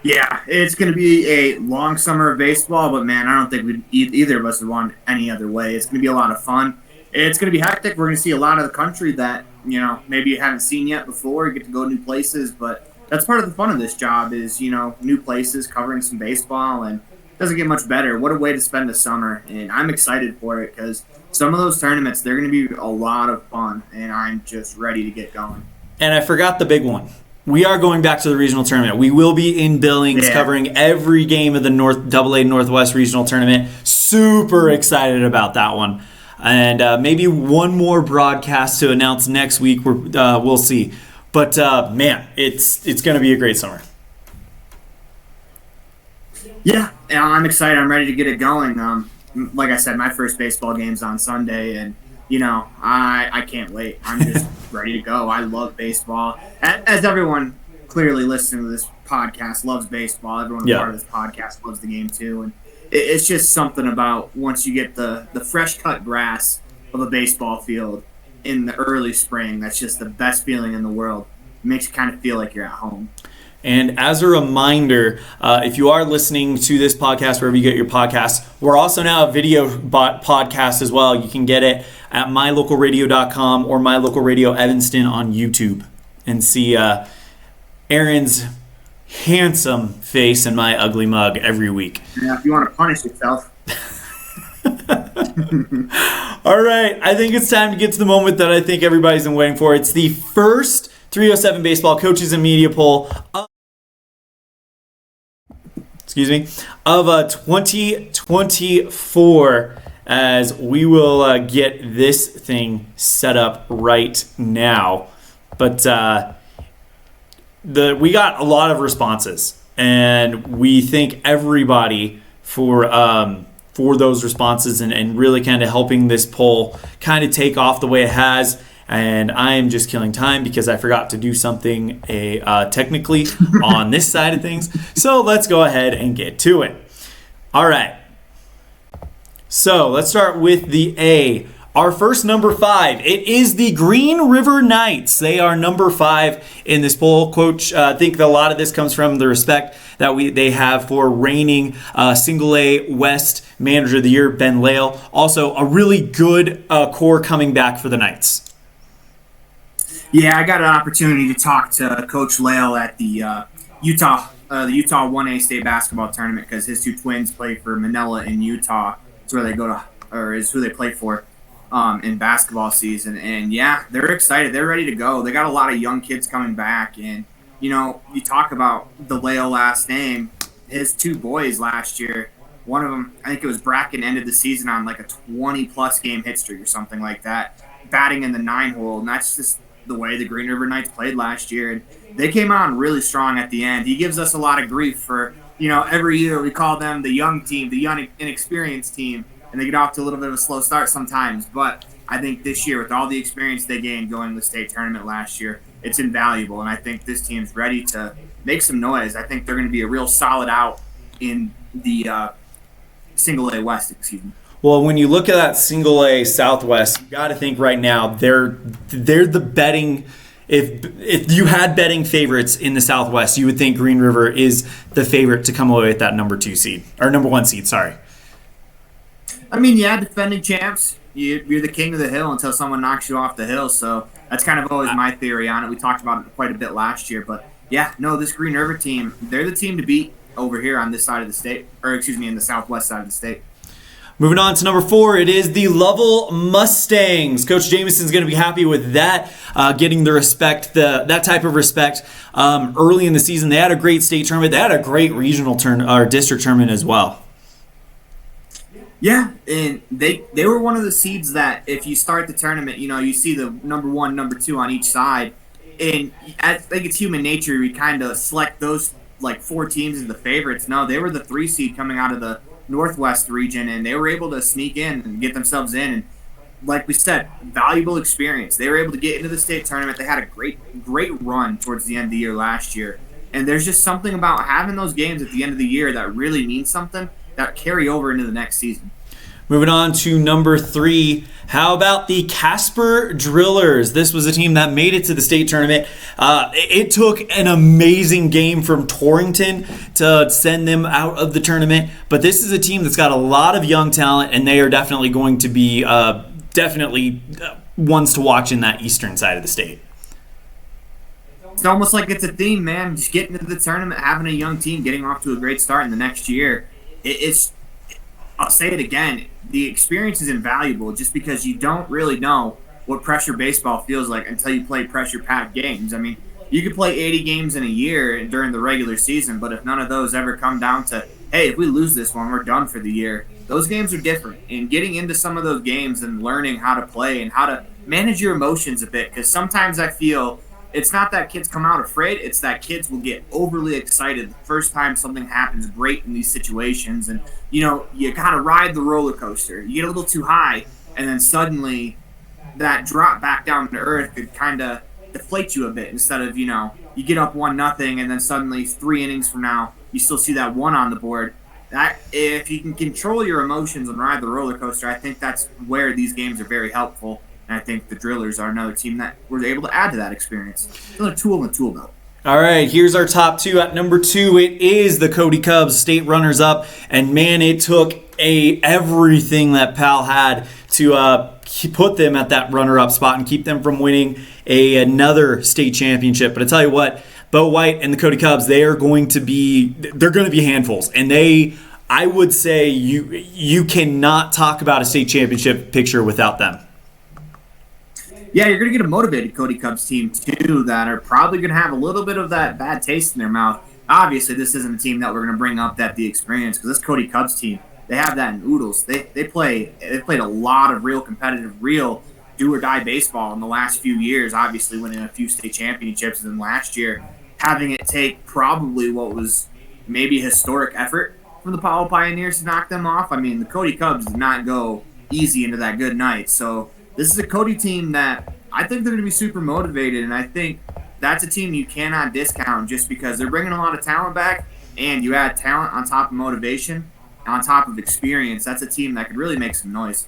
Yeah, it's going to be a long summer of baseball, but man, I don't think either of us would want any other way. It's going to be a lot of fun. It's going to be hectic. We're going to see a lot of the country that, maybe you haven't seen yet before. You get to go to new places, but that's part of the fun of this job is, new places, covering some baseball, and it doesn't get much better. What a way to spend the summer, and I'm excited for it because some of those tournaments, they're going to be a lot of fun, and I'm just ready to get going. And I forgot the big one. We are going back to the regional tournament. We will be in Billings covering every game of the AA Northwest Regional Tournament. Super excited about that one. And maybe one more broadcast to announce next week. We'll see. But, man, it's going to be a great summer. Yeah, I'm excited. I'm ready to get it going. Like I said, my first baseball game's on Sunday, and I can't wait. I'm just ready to go. I love baseball. As everyone clearly listening to this podcast loves baseball, everyone part of this podcast loves the game too. And it's just something about once you get the fresh cut grass of a baseball field in the early spring, that's just the best feeling in the world. It makes you kind of feel like you're at home. And as a reminder, if you are listening to this podcast wherever you get your podcasts, we're also now a video podcast as well. You can get it at mylocalradio.com or mylocalradio Evanston on YouTube and see Aaron's handsome face and my ugly mug every week. Yeah, if you want to punish yourself. All right, I think it's time to get to the moment that I think everybody's been waiting for. It's the first 307 Baseball Coaches and Media Poll of 2024, as we will get this thing set up right now. But we got a lot of responses, and we thank everybody for those responses and really kind of helping this poll kind of take off the way it has. And I am just killing time because I forgot to do something technically on this side of things. So let's go ahead and get to it. All right. So let's start with the A. Our first number 5. It is the Green River Knights. They are number 5 in this poll. Coach, I think that a lot of this comes from the respect that they have for reigning Single A West Manager of the Year, Ben Lale. Also, a really good core coming back for the Knights. Yeah, I got an opportunity to talk to Coach Lale at the Utah 1A state basketball tournament because his two twins play for Manila in Utah. It's where they go to, or is who they play for in basketball season. And yeah, they're excited. They're ready to go. They got a lot of young kids coming back. And, you talk about the Lale last name, his two boys last year, one of them, I think it was Bracken, ended the season on like a 20-plus game hit streak or something like that, batting in the 9 hole. And that's just the way the Green River Knights played last year, and they came on really strong at the end. He gives us a lot of grief for, every year we call them the young team, the young inexperienced team, and they get off to a little bit of a slow start sometimes. But I think this year, with all the experience they gained going to the state tournament last year, it's invaluable, and I think this team's ready to make some noise. I think they're going to be a real solid out in the Single A West, excuse me. Well, when you look at that Single A Southwest, you got to think right now they're the betting. If you had betting favorites in the Southwest, you would think Green River is the favorite to come away with that number 1 seed. Sorry. I mean, yeah, defending champs. You're the king of the hill until someone knocks you off the hill. So that's kind of always my theory on it. We talked about it quite a bit last year, but yeah, no, this Green River team, they're the team to beat over here on this side of the state, in the Southwest side of the state. Moving on to number 4, it is the Lovell Mustangs. Coach Jameson's going to be happy with that, getting the respect, that type of respect early in the season. They had a great state tournament. They had a great regional district tournament as well. Yeah, and they were one of the seeds that if you start the tournament, you see the number 1, number 2 on each side, and I think it's human nature. We kind of select those 4 teams as the favorites. No, they were the 3 seed coming out of the Northwest region, and they were able to sneak in and get themselves in. And like we said, valuable experience. They were able to get into the state tournament. They had a great run towards the end of the year last year. And there's just something about having those games at the end of the year that really means something, that carry over into the next season. Moving on to number 3, how about the Casper Drillers? This was a team that made it to the state tournament. It took an amazing game from Torrington to send them out of the tournament, but this is a team that's got a lot of young talent, and they are definitely going to be ones to watch in that eastern side of the state. It's almost like it's a theme, man. Just getting into the tournament, having a young team, getting off to a great start in the next year. I'll say it again, the experience is invaluable just because you don't really know what pressure baseball feels like until you play pressure-packed games. I mean, you could play 80 games in a year during the regular season, but if none of those ever come down to, hey, if we lose this one, we're done for the year, those games are different. And getting into some of those games and learning how to play and how to manage your emotions a bit, because sometimes I feel it's not that kids come out afraid, it's that kids will get overly excited the first time something happens great in these situations. And, you got to ride the roller coaster. You get a little too high, and then suddenly that drop back down to earth could kind of deflate you a bit instead of, you get up 1-0, and then suddenly 3 innings from now, you still see that 1 on the board. That if you can control your emotions and ride the roller coaster, I think that's where these games are very helpful. And I think the Drillers are another team that was able to add to that experience. Another tool in the tool belt. All right, here's our top 2. At number 2, it is the Cody Cubs, state runners-up. And, man, it took everything that Powell had to put them at that runner-up spot and keep them from winning another state championship. But I tell you what, Bo White and the Cody Cubs, they're going to be handfuls. And I would say you cannot talk about a state championship picture without them. Yeah, you're going to get a motivated Cody Cubs team, too, that are probably going to have a little bit of that bad taste in their mouth. Obviously, this isn't a team that we're going to bring up that the experience, because this Cody Cubs team, they have that in oodles. They played a lot of real competitive, real do-or-die baseball in the last few years, obviously winning a few state championships, and then last year having it take probably what was maybe a historic effort from the Powell Pioneers to knock them off. I mean, the Cody Cubs did not go easy into that good night, so this is a Cody team that I think they're going to be super motivated, and I think that's a team you cannot discount just because they're bringing a lot of talent back, and you add talent on top of motivation, on top of experience. That's a team that could really make some noise.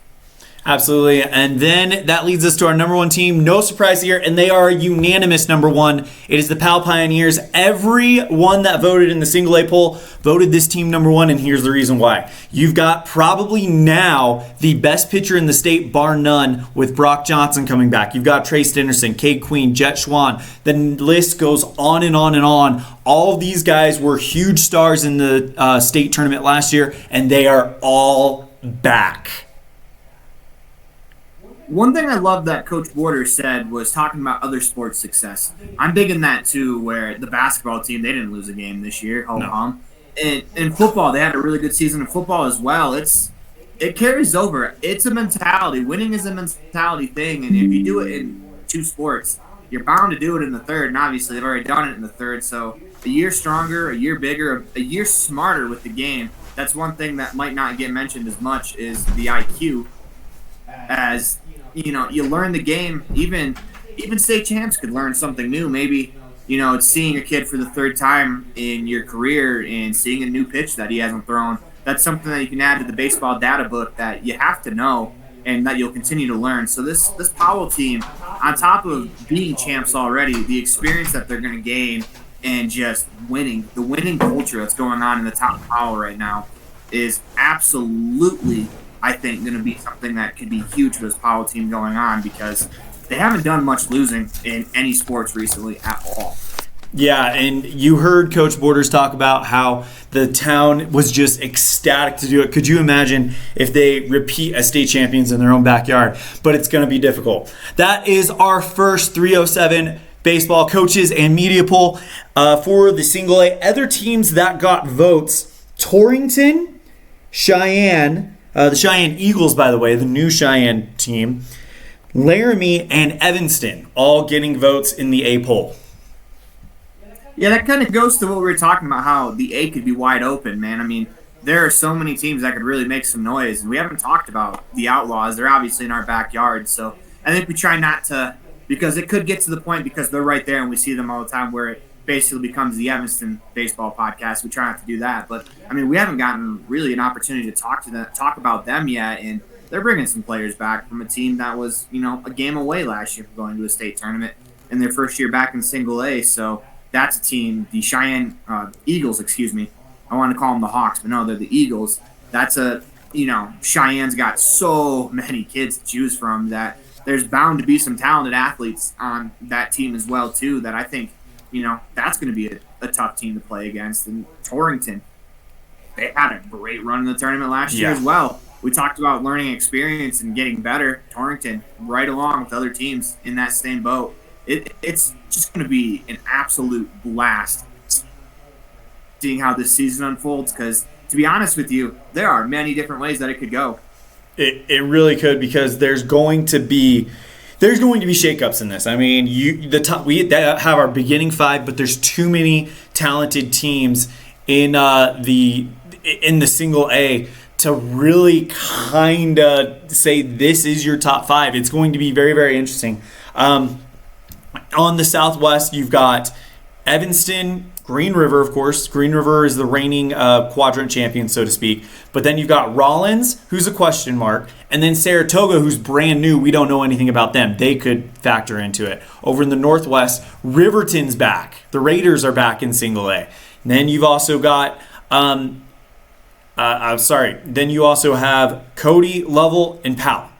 Absolutely. And then that leads us to our number 1 team. No surprise here, and they are unanimous number 1. It is the Powell Pioneers. Everyone that voted in the single A poll voted this team number 1, and here's the reason why. You've got probably now the best pitcher in the state, bar none, with Brock Johnson coming back. You've got Trace Dinnerson, Cade Queen, Jet Schwan. The list goes on and on and on. All of these guys were huge stars in the state tournament last year, and they are all back. One thing I love that Coach Borders said was talking about other sports success. I'm big in that too, where the basketball team, they didn't lose a game this year. And in football, they had a really good season in football as well. It carries over. It's a mentality. Winning is a mentality thing, and if you do it in 2 sports, you're bound to do it in the third, and obviously they've already done it in the third. So a year stronger, a year bigger, a year smarter with the game. That's one thing that might not get mentioned as much is the IQ. As you know, you learn the game. Even state champs could learn something new. Maybe it's seeing a kid for the third time in your career and seeing a new pitch that he hasn't thrown. That's something that you can add to the baseball data book that you have to know and that you'll continue to learn. So this Powell team, on top of being champs already, the experience that they're going to gain and just winning, the winning culture that's going on in the top of Powell right now is absolutely, I think, going to be something that could be huge for this Powell team going on, because they haven't done much losing in any sports recently at all. Yeah, and you heard Coach Borders talk about how the town was just ecstatic to do it. Could you imagine if they repeat as state champions in their own backyard? But it's going to be difficult. That is our first 307 baseball coaches and media poll for the single A. Other teams that got votes: Torrington, Cheyenne, the Cheyenne Eagles, by the way, the new Cheyenne team, Laramie, and Evanston, all getting votes in the A poll. Yeah, that kind of goes to what we were talking about, how the A could be wide open, man. I mean, there are so many teams that could really make some noise, and we haven't talked about the Outlaws. They're obviously in our backyard, so I think we try not to, because it could get to the point, because they're right there and we see them all the time, where it basically becomes the Evanston baseball podcast. We try not to do that, but I mean, we haven't gotten really an opportunity to talk about them yet, and they're bringing some players back from a team that was, a game away last year from going to a state tournament in their first year back in single A. So that's a team, the Cheyenne Eagles, I want to call them the Hawks, but no, they're the Eagles. That's Cheyenne's got so many kids to choose from that there's bound to be some talented athletes on that team as well, too, that I think, that's going to be a tough team to play against. And Torrington, they had a great run in the tournament last year as well. We talked about learning experience and getting better. Torrington, right along with other teams in that same boat. It's just going to be an absolute blast seeing how this season unfolds, because, to be honest with you, there are many different ways that it could go. It really could, because there's going to be shakeups in this. I mean, we have our beginning five, but there's too many talented teams in the single A to really kind of say this is your top five. It's going to be very, very interesting. On the Southwest, you've got Evanston, Green River, of course. Green River is the reigning quadrant champion, so to speak. But then you've got Rollins, who's a question mark, and then Saratoga, who's brand new. We don't know anything about them. They could factor into it. Over in the Northwest, Riverton's back. The Raiders are back in single A. And then you've also got Then you also have Cody, Lovell, and Powell.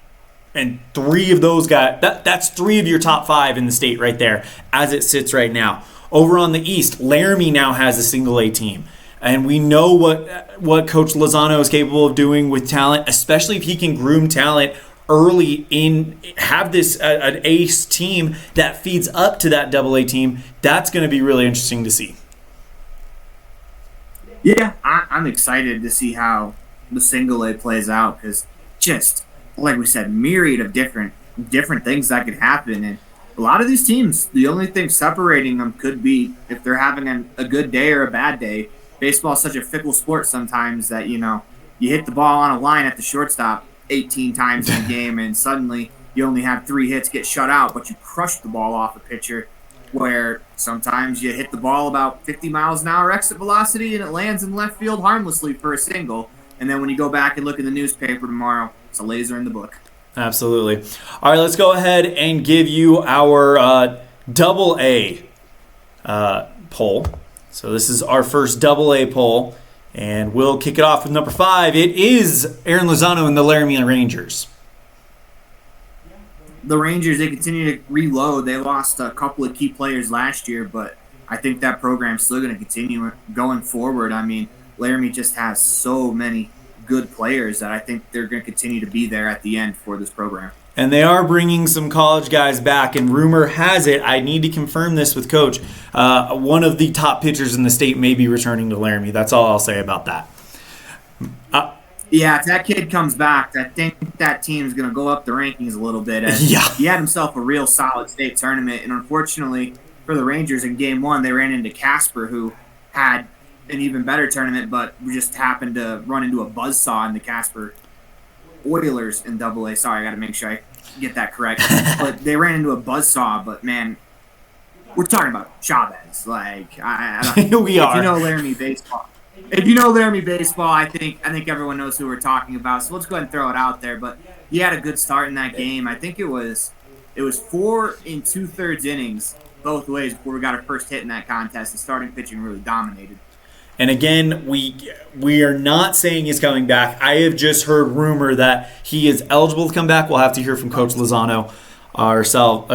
And three of those guys, that's three of your top five in the state right there as it sits right now. Over on the East, Laramie now has a single A team. And we know what Coach Lozano is capable of doing with talent, especially if he can groom talent early in, have this an ace team that feeds up to that double A team. That's going to be really interesting to see. Yeah, I'm excited to see how the single A plays out, because just like we said, myriad of different things that could happen. And a lot of these teams, the only thing separating them could be if they're having a good day or a bad day. Baseball is such a fickle sport sometimes that, you hit the ball on a line at the shortstop 18 times in a game, and suddenly you only have 3 hits, get shut out, but you crushed the ball off a pitcher, where sometimes you hit the ball about 50 miles an hour exit velocity and it lands in left field harmlessly for a single. And then when you go back and look in the newspaper tomorrow, it's a laser in the book. Absolutely. All right, let's go ahead and give you our double A poll. So this is our first double A poll, and we'll kick it off with number 5. It is Aaron Lozano and the Laramie Rangers. The Rangers, they continue to reload. They lost a couple of key players last year, but I think that program's still going to continue going forward. I mean, Laramie just has so many good players that I think they're going to continue to be there at the end for this program. And they are bringing some college guys back, and rumor has it, I need to confirm this with Coach, one of the top pitchers in the state may be returning to Laramie. That's all I'll say about that. Yeah, if that kid comes back, I think that team's going to go up the rankings a little bit. And Yeah. he had himself a real solid state tournament, and unfortunately for the Rangers in Game 1, they ran into Casper, who had an even better tournament, but we just happened to run into a buzzsaw in the Casper Oilers in AA. Sorry, I got to make sure I get that correct. But they ran into a buzzsaw, but man, we're talking about Chavez. Like, We are. If you know Laramie baseball. If you know Laramie baseball, I think everyone knows who we're talking about. So let's go ahead and throw it out there. But he had a good start in that game. I think it was 4 2/3 innings both ways before we got our first hit in that contest. The starting pitching really dominated. And again, we are not saying he's coming back. I have just heard rumor that he is eligible to come back. We'll have to hear from Coach Lozano ourselves,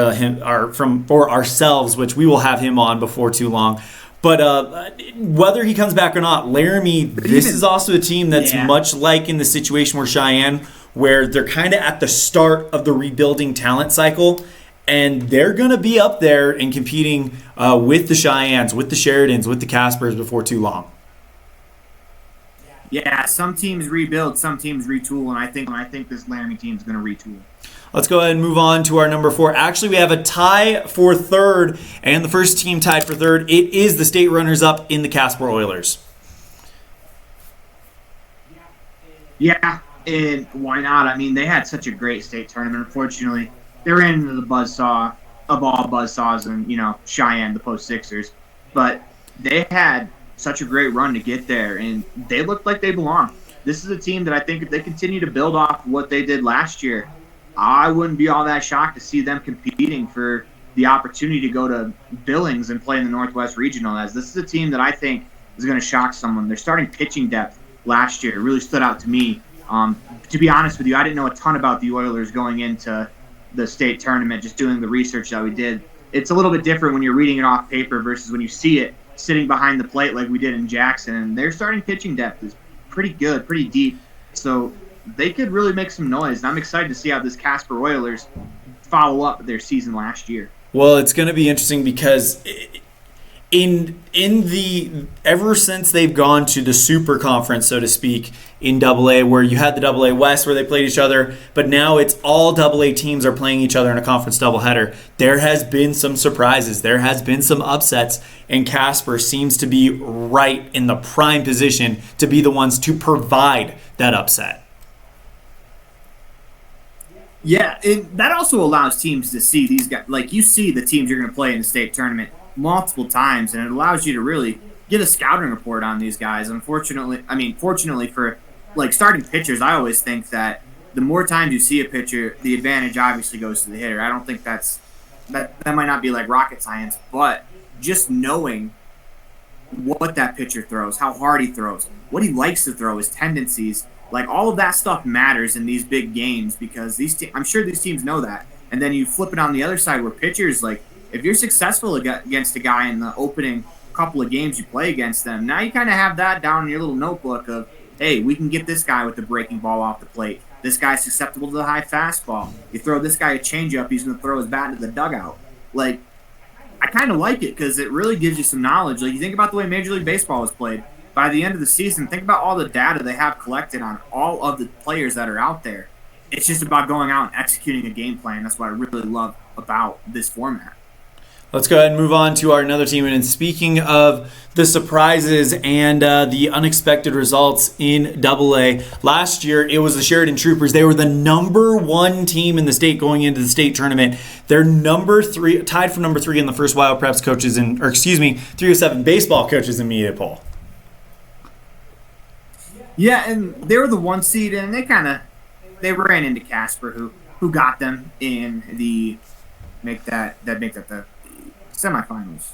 which we will have him on before too long. But whether he comes back or not, Laramie, this is also a team that's much like in the situation where Cheyenne, where they're kind of at the start of the rebuilding talent cycle, and they're going to be up there and competing with the Cheyennes, with the Sheridans, with the Caspers before too long. Yeah, some teams rebuild, some teams retool, and I think this Laramie team is going to retool. Let's go ahead and move on to our number 4. Actually, we have a tie for third, and the first team tied for third. It is the state runners-up in the Casper Oilers. Yeah, and why not? I mean, they had such a great state tournament. Unfortunately, they ran into the buzzsaw of all buzzsaws and, Cheyenne, the post-Sixers. But they had such a great run to get there, and they looked like they belong. This is a team that I think if they continue to build off what they did last year, I wouldn't be all that shocked to see them competing for the opportunity to go to Billings and play in the Northwest Regional, as this is a team that I think is going to shock someone. Their starting pitching depth last year really stood out to me. To be honest with you, I didn't know a ton about the Oilers going into the state tournament, just doing the research that we did. It's a little bit different when you're reading it off paper versus when you see it sitting behind the plate like we did in Jackson. And their starting pitching depth is pretty good, pretty deep. So they could really make some noise. And I'm excited to see how this Casper Oilers follow up their season last year. Well, it's going to be interesting because ever since they've gone to the super conference, so to speak, in AA, where you had the AA West where they played each other, but now it's all AA teams are playing each other in a conference doubleheader. There has been some surprises. There has been some upsets, and Casper seems to be right in the prime position to be the ones to provide that upset. Yeah, that also allows teams to see these guys. Like, you see the teams you're going to play in the state tournament multiple times, and it allows you to really get a scouting report on these guys. Fortunately for starting pitchers, I always think that the more times you see a pitcher, the advantage obviously goes to the hitter. I don't think that might not be like rocket science, but just knowing what that pitcher throws, how hard he throws, what he likes to throw, his tendencies, like all of that stuff matters in these big games, because I'm sure these teams know that. And then you flip it on the other side where pitchers, like, if you're successful against a guy in the opening couple of games you play against them, now you kind of have that down in your little notebook of, hey, we can get this guy with the breaking ball off the plate. This guy's susceptible to the high fastball. You throw this guy a changeup, he's going to throw his bat into the dugout. Like, I kind of like it because it really gives you some knowledge. Like, you think about the way Major League Baseball was played. By the end of the season, think about all the data they have collected on all of the players that are out there. It's just about going out and executing a game plan. That's what I really love about this format. Let's go ahead and move on to our another team. And speaking of the surprises and the unexpected results in AA, last year it was the Sheridan Troopers. They were the number 1 team in the state going into the state tournament. They're number 3, tied for number 3 in the first Wild Preps coaches 307 baseball coaches in media poll. Yeah, and they were the 1 seed, and they ran into Casper, who got them in the make that the semifinals.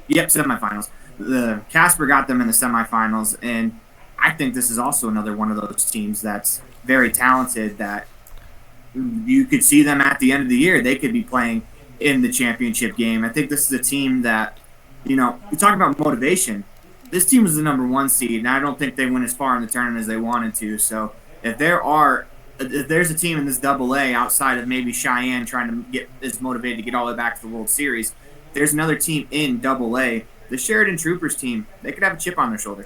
Yep, semifinals. The Casper got them in the semifinals, and I think this is also another one of those teams that's very talented, that you could see them at the end of the year. They could be playing in the championship game. I think this is a team that, we talk about motivation. This team was the number 1 seed, and I don't think they went as far in the tournament as they wanted to. So if there's a team in this AA outside of maybe Cheyenne trying to get as motivated to get all the way back to the World Series, there's another team in AA, the Sheridan Troopers team. They could have a chip on their shoulder.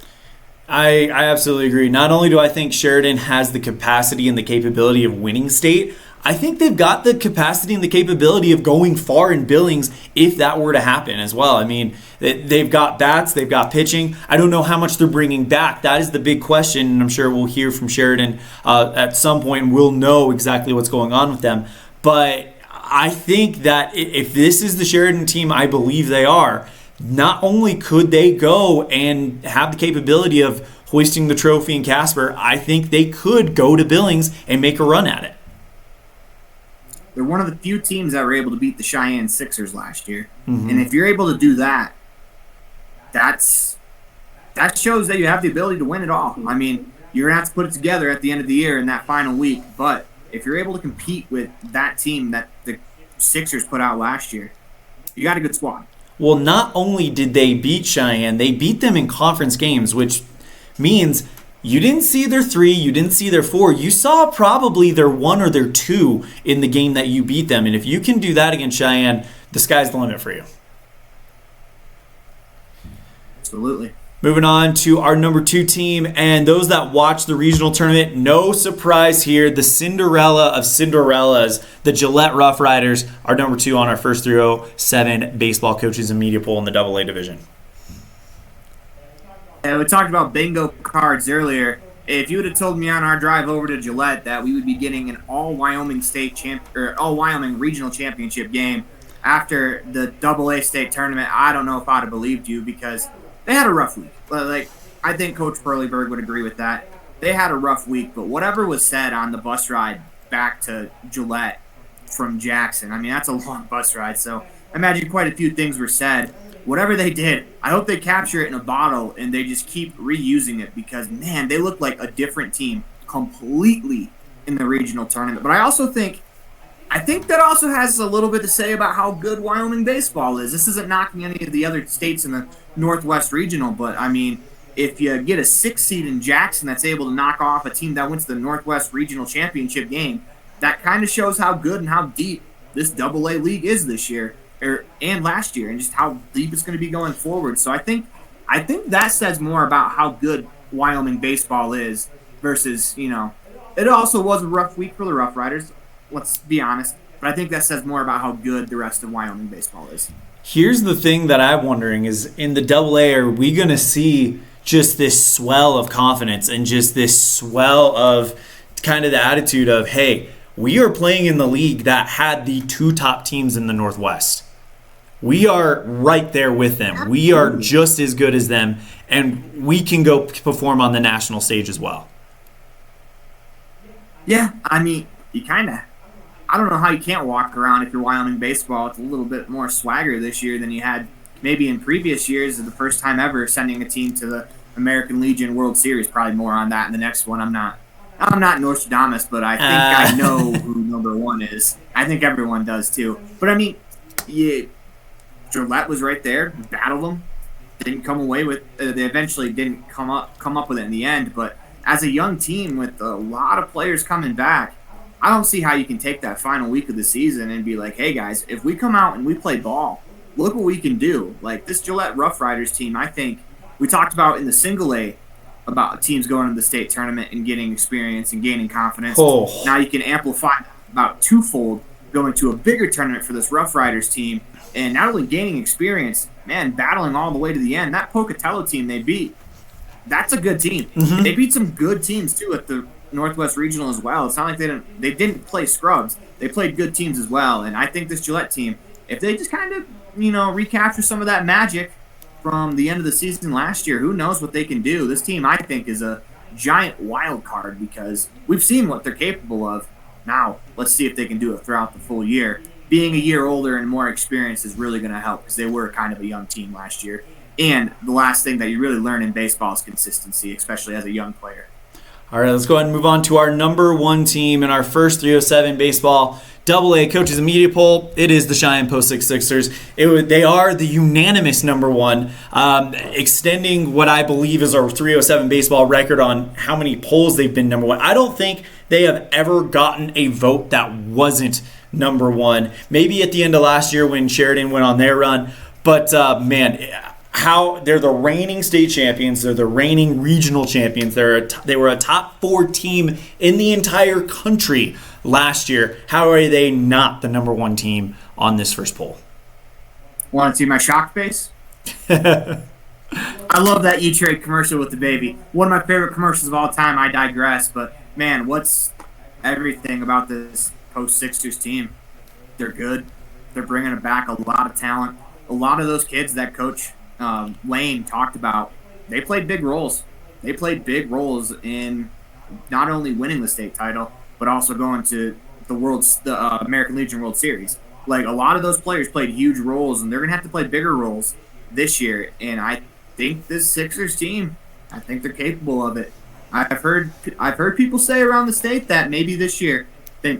I absolutely agree. Not only do I think Sheridan has the capacity and the capability of winning state, I think they've got the capacity and the capability of going far in Billings if that were to happen as well. I mean, they've got bats, they've got pitching. I don't know how much they're bringing back. That is the big question, and I'm sure we'll hear from Sheridan at some point, and we'll know exactly what's going on with them. But I think that if this is the Sheridan team I believe they are, not only could they go and have the capability of hoisting the trophy in Casper, I think they could go to Billings and make a run at it. They're one of the few teams that were able to beat the Cheyenne Sixers last year. And if you're able to do that, that shows that you have the ability to win it all. I mean, you're going to have to put it together at the end of the year in that final week. But if you're able to compete with that team that the Sixers put out last year, you got a good squad. Well, not only did they beat Cheyenne, they beat them in conference games, which means you didn't see their 3, you didn't see their 4. You saw probably their 1 or their 2 in the game that you beat them. And if you can do that against Cheyenne, the sky's the limit for you. Absolutely. Moving on to our number 2 team, and those that watch the regional tournament, no surprise here, the Cinderella of Cinderellas, the Gillette Rough Riders, are number 2 on our first 307 baseball coaches and media poll in the AA division. And we talked about bingo cards earlier. If you would have told me on our drive over to Gillette that we would be getting an all Wyoming regional championship game after the AA state tournament, I don't know if I'd have believed you, because they had a rough week. Like, I think Coach Perleyberg would agree with that. They had a rough week, but whatever was said on the bus ride back to Gillette from Jackson, I mean, that's a long bus ride, so I imagine quite a few things were said. Whatever they did, I hope they capture it in a bottle and they just keep reusing it, because, man, they look like a different team completely in the regional tournament. But I think that also has a little bit to say about how good Wyoming baseball is. This isn't knocking any of the other states in the Northwest Regional, but, I mean, if you get a 6 seed in Jackson that's able to knock off a team that went to the Northwest Regional Championship game, that kind of shows how good and how deep this AA league is this year. And last year, and just how deep it's going to be going forward. So I think that says more about how good Wyoming baseball is versus, it also was a rough week for the Rough Riders, let's be honest, but I think that says more about how good the rest of Wyoming baseball is. Here's the thing that I'm wondering is, in the AA, are we going to see just this swell of confidence and just this swell of kind of the attitude of, hey, we are playing in the league that had the 2 top teams in the Northwest. We are right there with them. We are just as good as them, and we can go perform on the national stage as well. Yeah, I mean, I don't know how you can't walk around if you're Wyoming baseball with a little bit more swagger this year than you had maybe in previous years. The first time ever sending a team to the American Legion World Series. Probably more on that in the next one. I'm not Nostradamus, but I think I know who number 1 is. I think everyone does too. But I mean, Gillette was right there, battled them, didn't come away with. They eventually didn't come up with it in the end. But as a young team with a lot of players coming back, I don't see how you can take that final week of the season and be like, hey guys, if we come out and we play ball, look what we can do. Like this Gillette Rough Riders team, I think we talked about in the single A about teams going to the state tournament and getting experience and gaining confidence. Now you can amplify about twofold, going to a bigger tournament for this Rough Riders team, and not only gaining experience, man, battling all the way to the end. That Pocatello team they beat, that's a good team. Mm-hmm. They beat some good teams too at the Northwest Regional as well. It's not like they didn't play scrubs. They played good teams as well. And I think this Gillette team, if they just kind of, recapture some of that magic from the end of the season last year, who knows what they can do. This team, I think, is a giant wild card because we've seen what they're capable of. Now, let's see if they can do it throughout the full year. Being a year older and more experienced is really going to help because they were kind of a young team last year. And the last thing that you really learn in baseball is consistency, especially as a young player. All right, let's go ahead and move on to our number 1 team in our first 307 baseball AA coaches and media poll. It is the Cheyenne Post 6 Sixers. They are the unanimous number 1, extending what I believe is our 307 baseball record on how many polls they've been number 1. I don't think they have ever gotten a vote that wasn't number 1. Maybe at the end of last year when Sheridan went on their run. But, man, how they're the reigning state champions, they're the reigning regional champions. They were a top 4 team in the entire country last year. How are they not the number 1 team on this first poll? Want to see my shock face? I love that E-Trade commercial with the baby. One of my favorite commercials of all time. I digress, but man, what's everything about this post-Sixers team? They're good. They're bringing back a lot of talent. A lot of those kids that Coach Lain talked about, they played big roles. They played big roles in not only winning the state title, but also going to the American Legion World Series. Like, a lot of those players played huge roles, and they're going to have to play bigger roles this year. And I think this Sixers team, I think they're capable of it. I've heard people say around the state that maybe this year they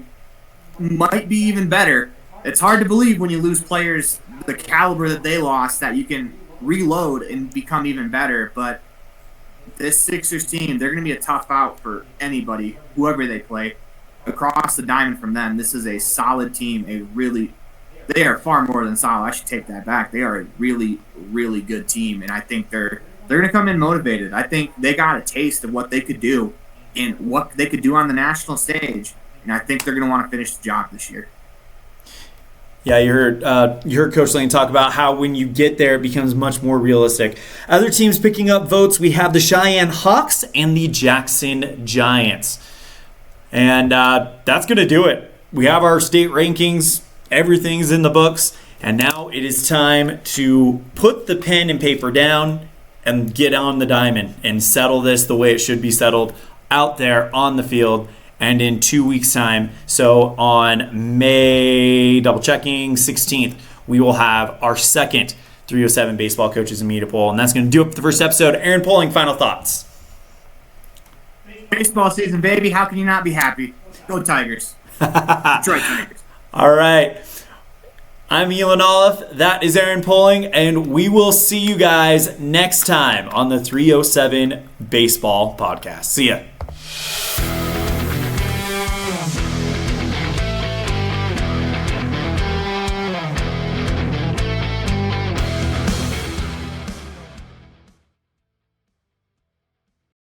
might be even better. It's hard to believe when you lose players the caliber that they lost that you can reload and become even better. But this Sixers team, they're going to be a tough out for anybody, whoever they play. Across the diamond from them, this is a solid team. They are far more than solid. I should take that back. They are a really, really good team, and I think they're going to come in motivated. I think they got a taste of what they could do and what they could do on the national stage, and I think they're going to want to finish the job this year. Yeah, you heard Coach Lain talk about how when you get there, it becomes much more realistic. Other teams picking up votes, we have the Cheyenne Hawks and the Jackson Giants. And that's going to do it. We have our state rankings. Everything's in the books. And now it is time to put the pen and paper down and get on the diamond and settle this the way it should be settled out there on the field. And in 2 weeks' time, so on May, double checking, 16th, we will have our second 307 Baseball Coaches and Media Poll. And that's going to do it for the first episode. Aaron Poling, final thoughts. Baseball season, baby. How can you not be happy? Go Tigers. Detroit Tigers. All right. I'm Elon Olive. That is Aaron Poling. And we will see you guys next time on the 307 Baseball Podcast. See ya.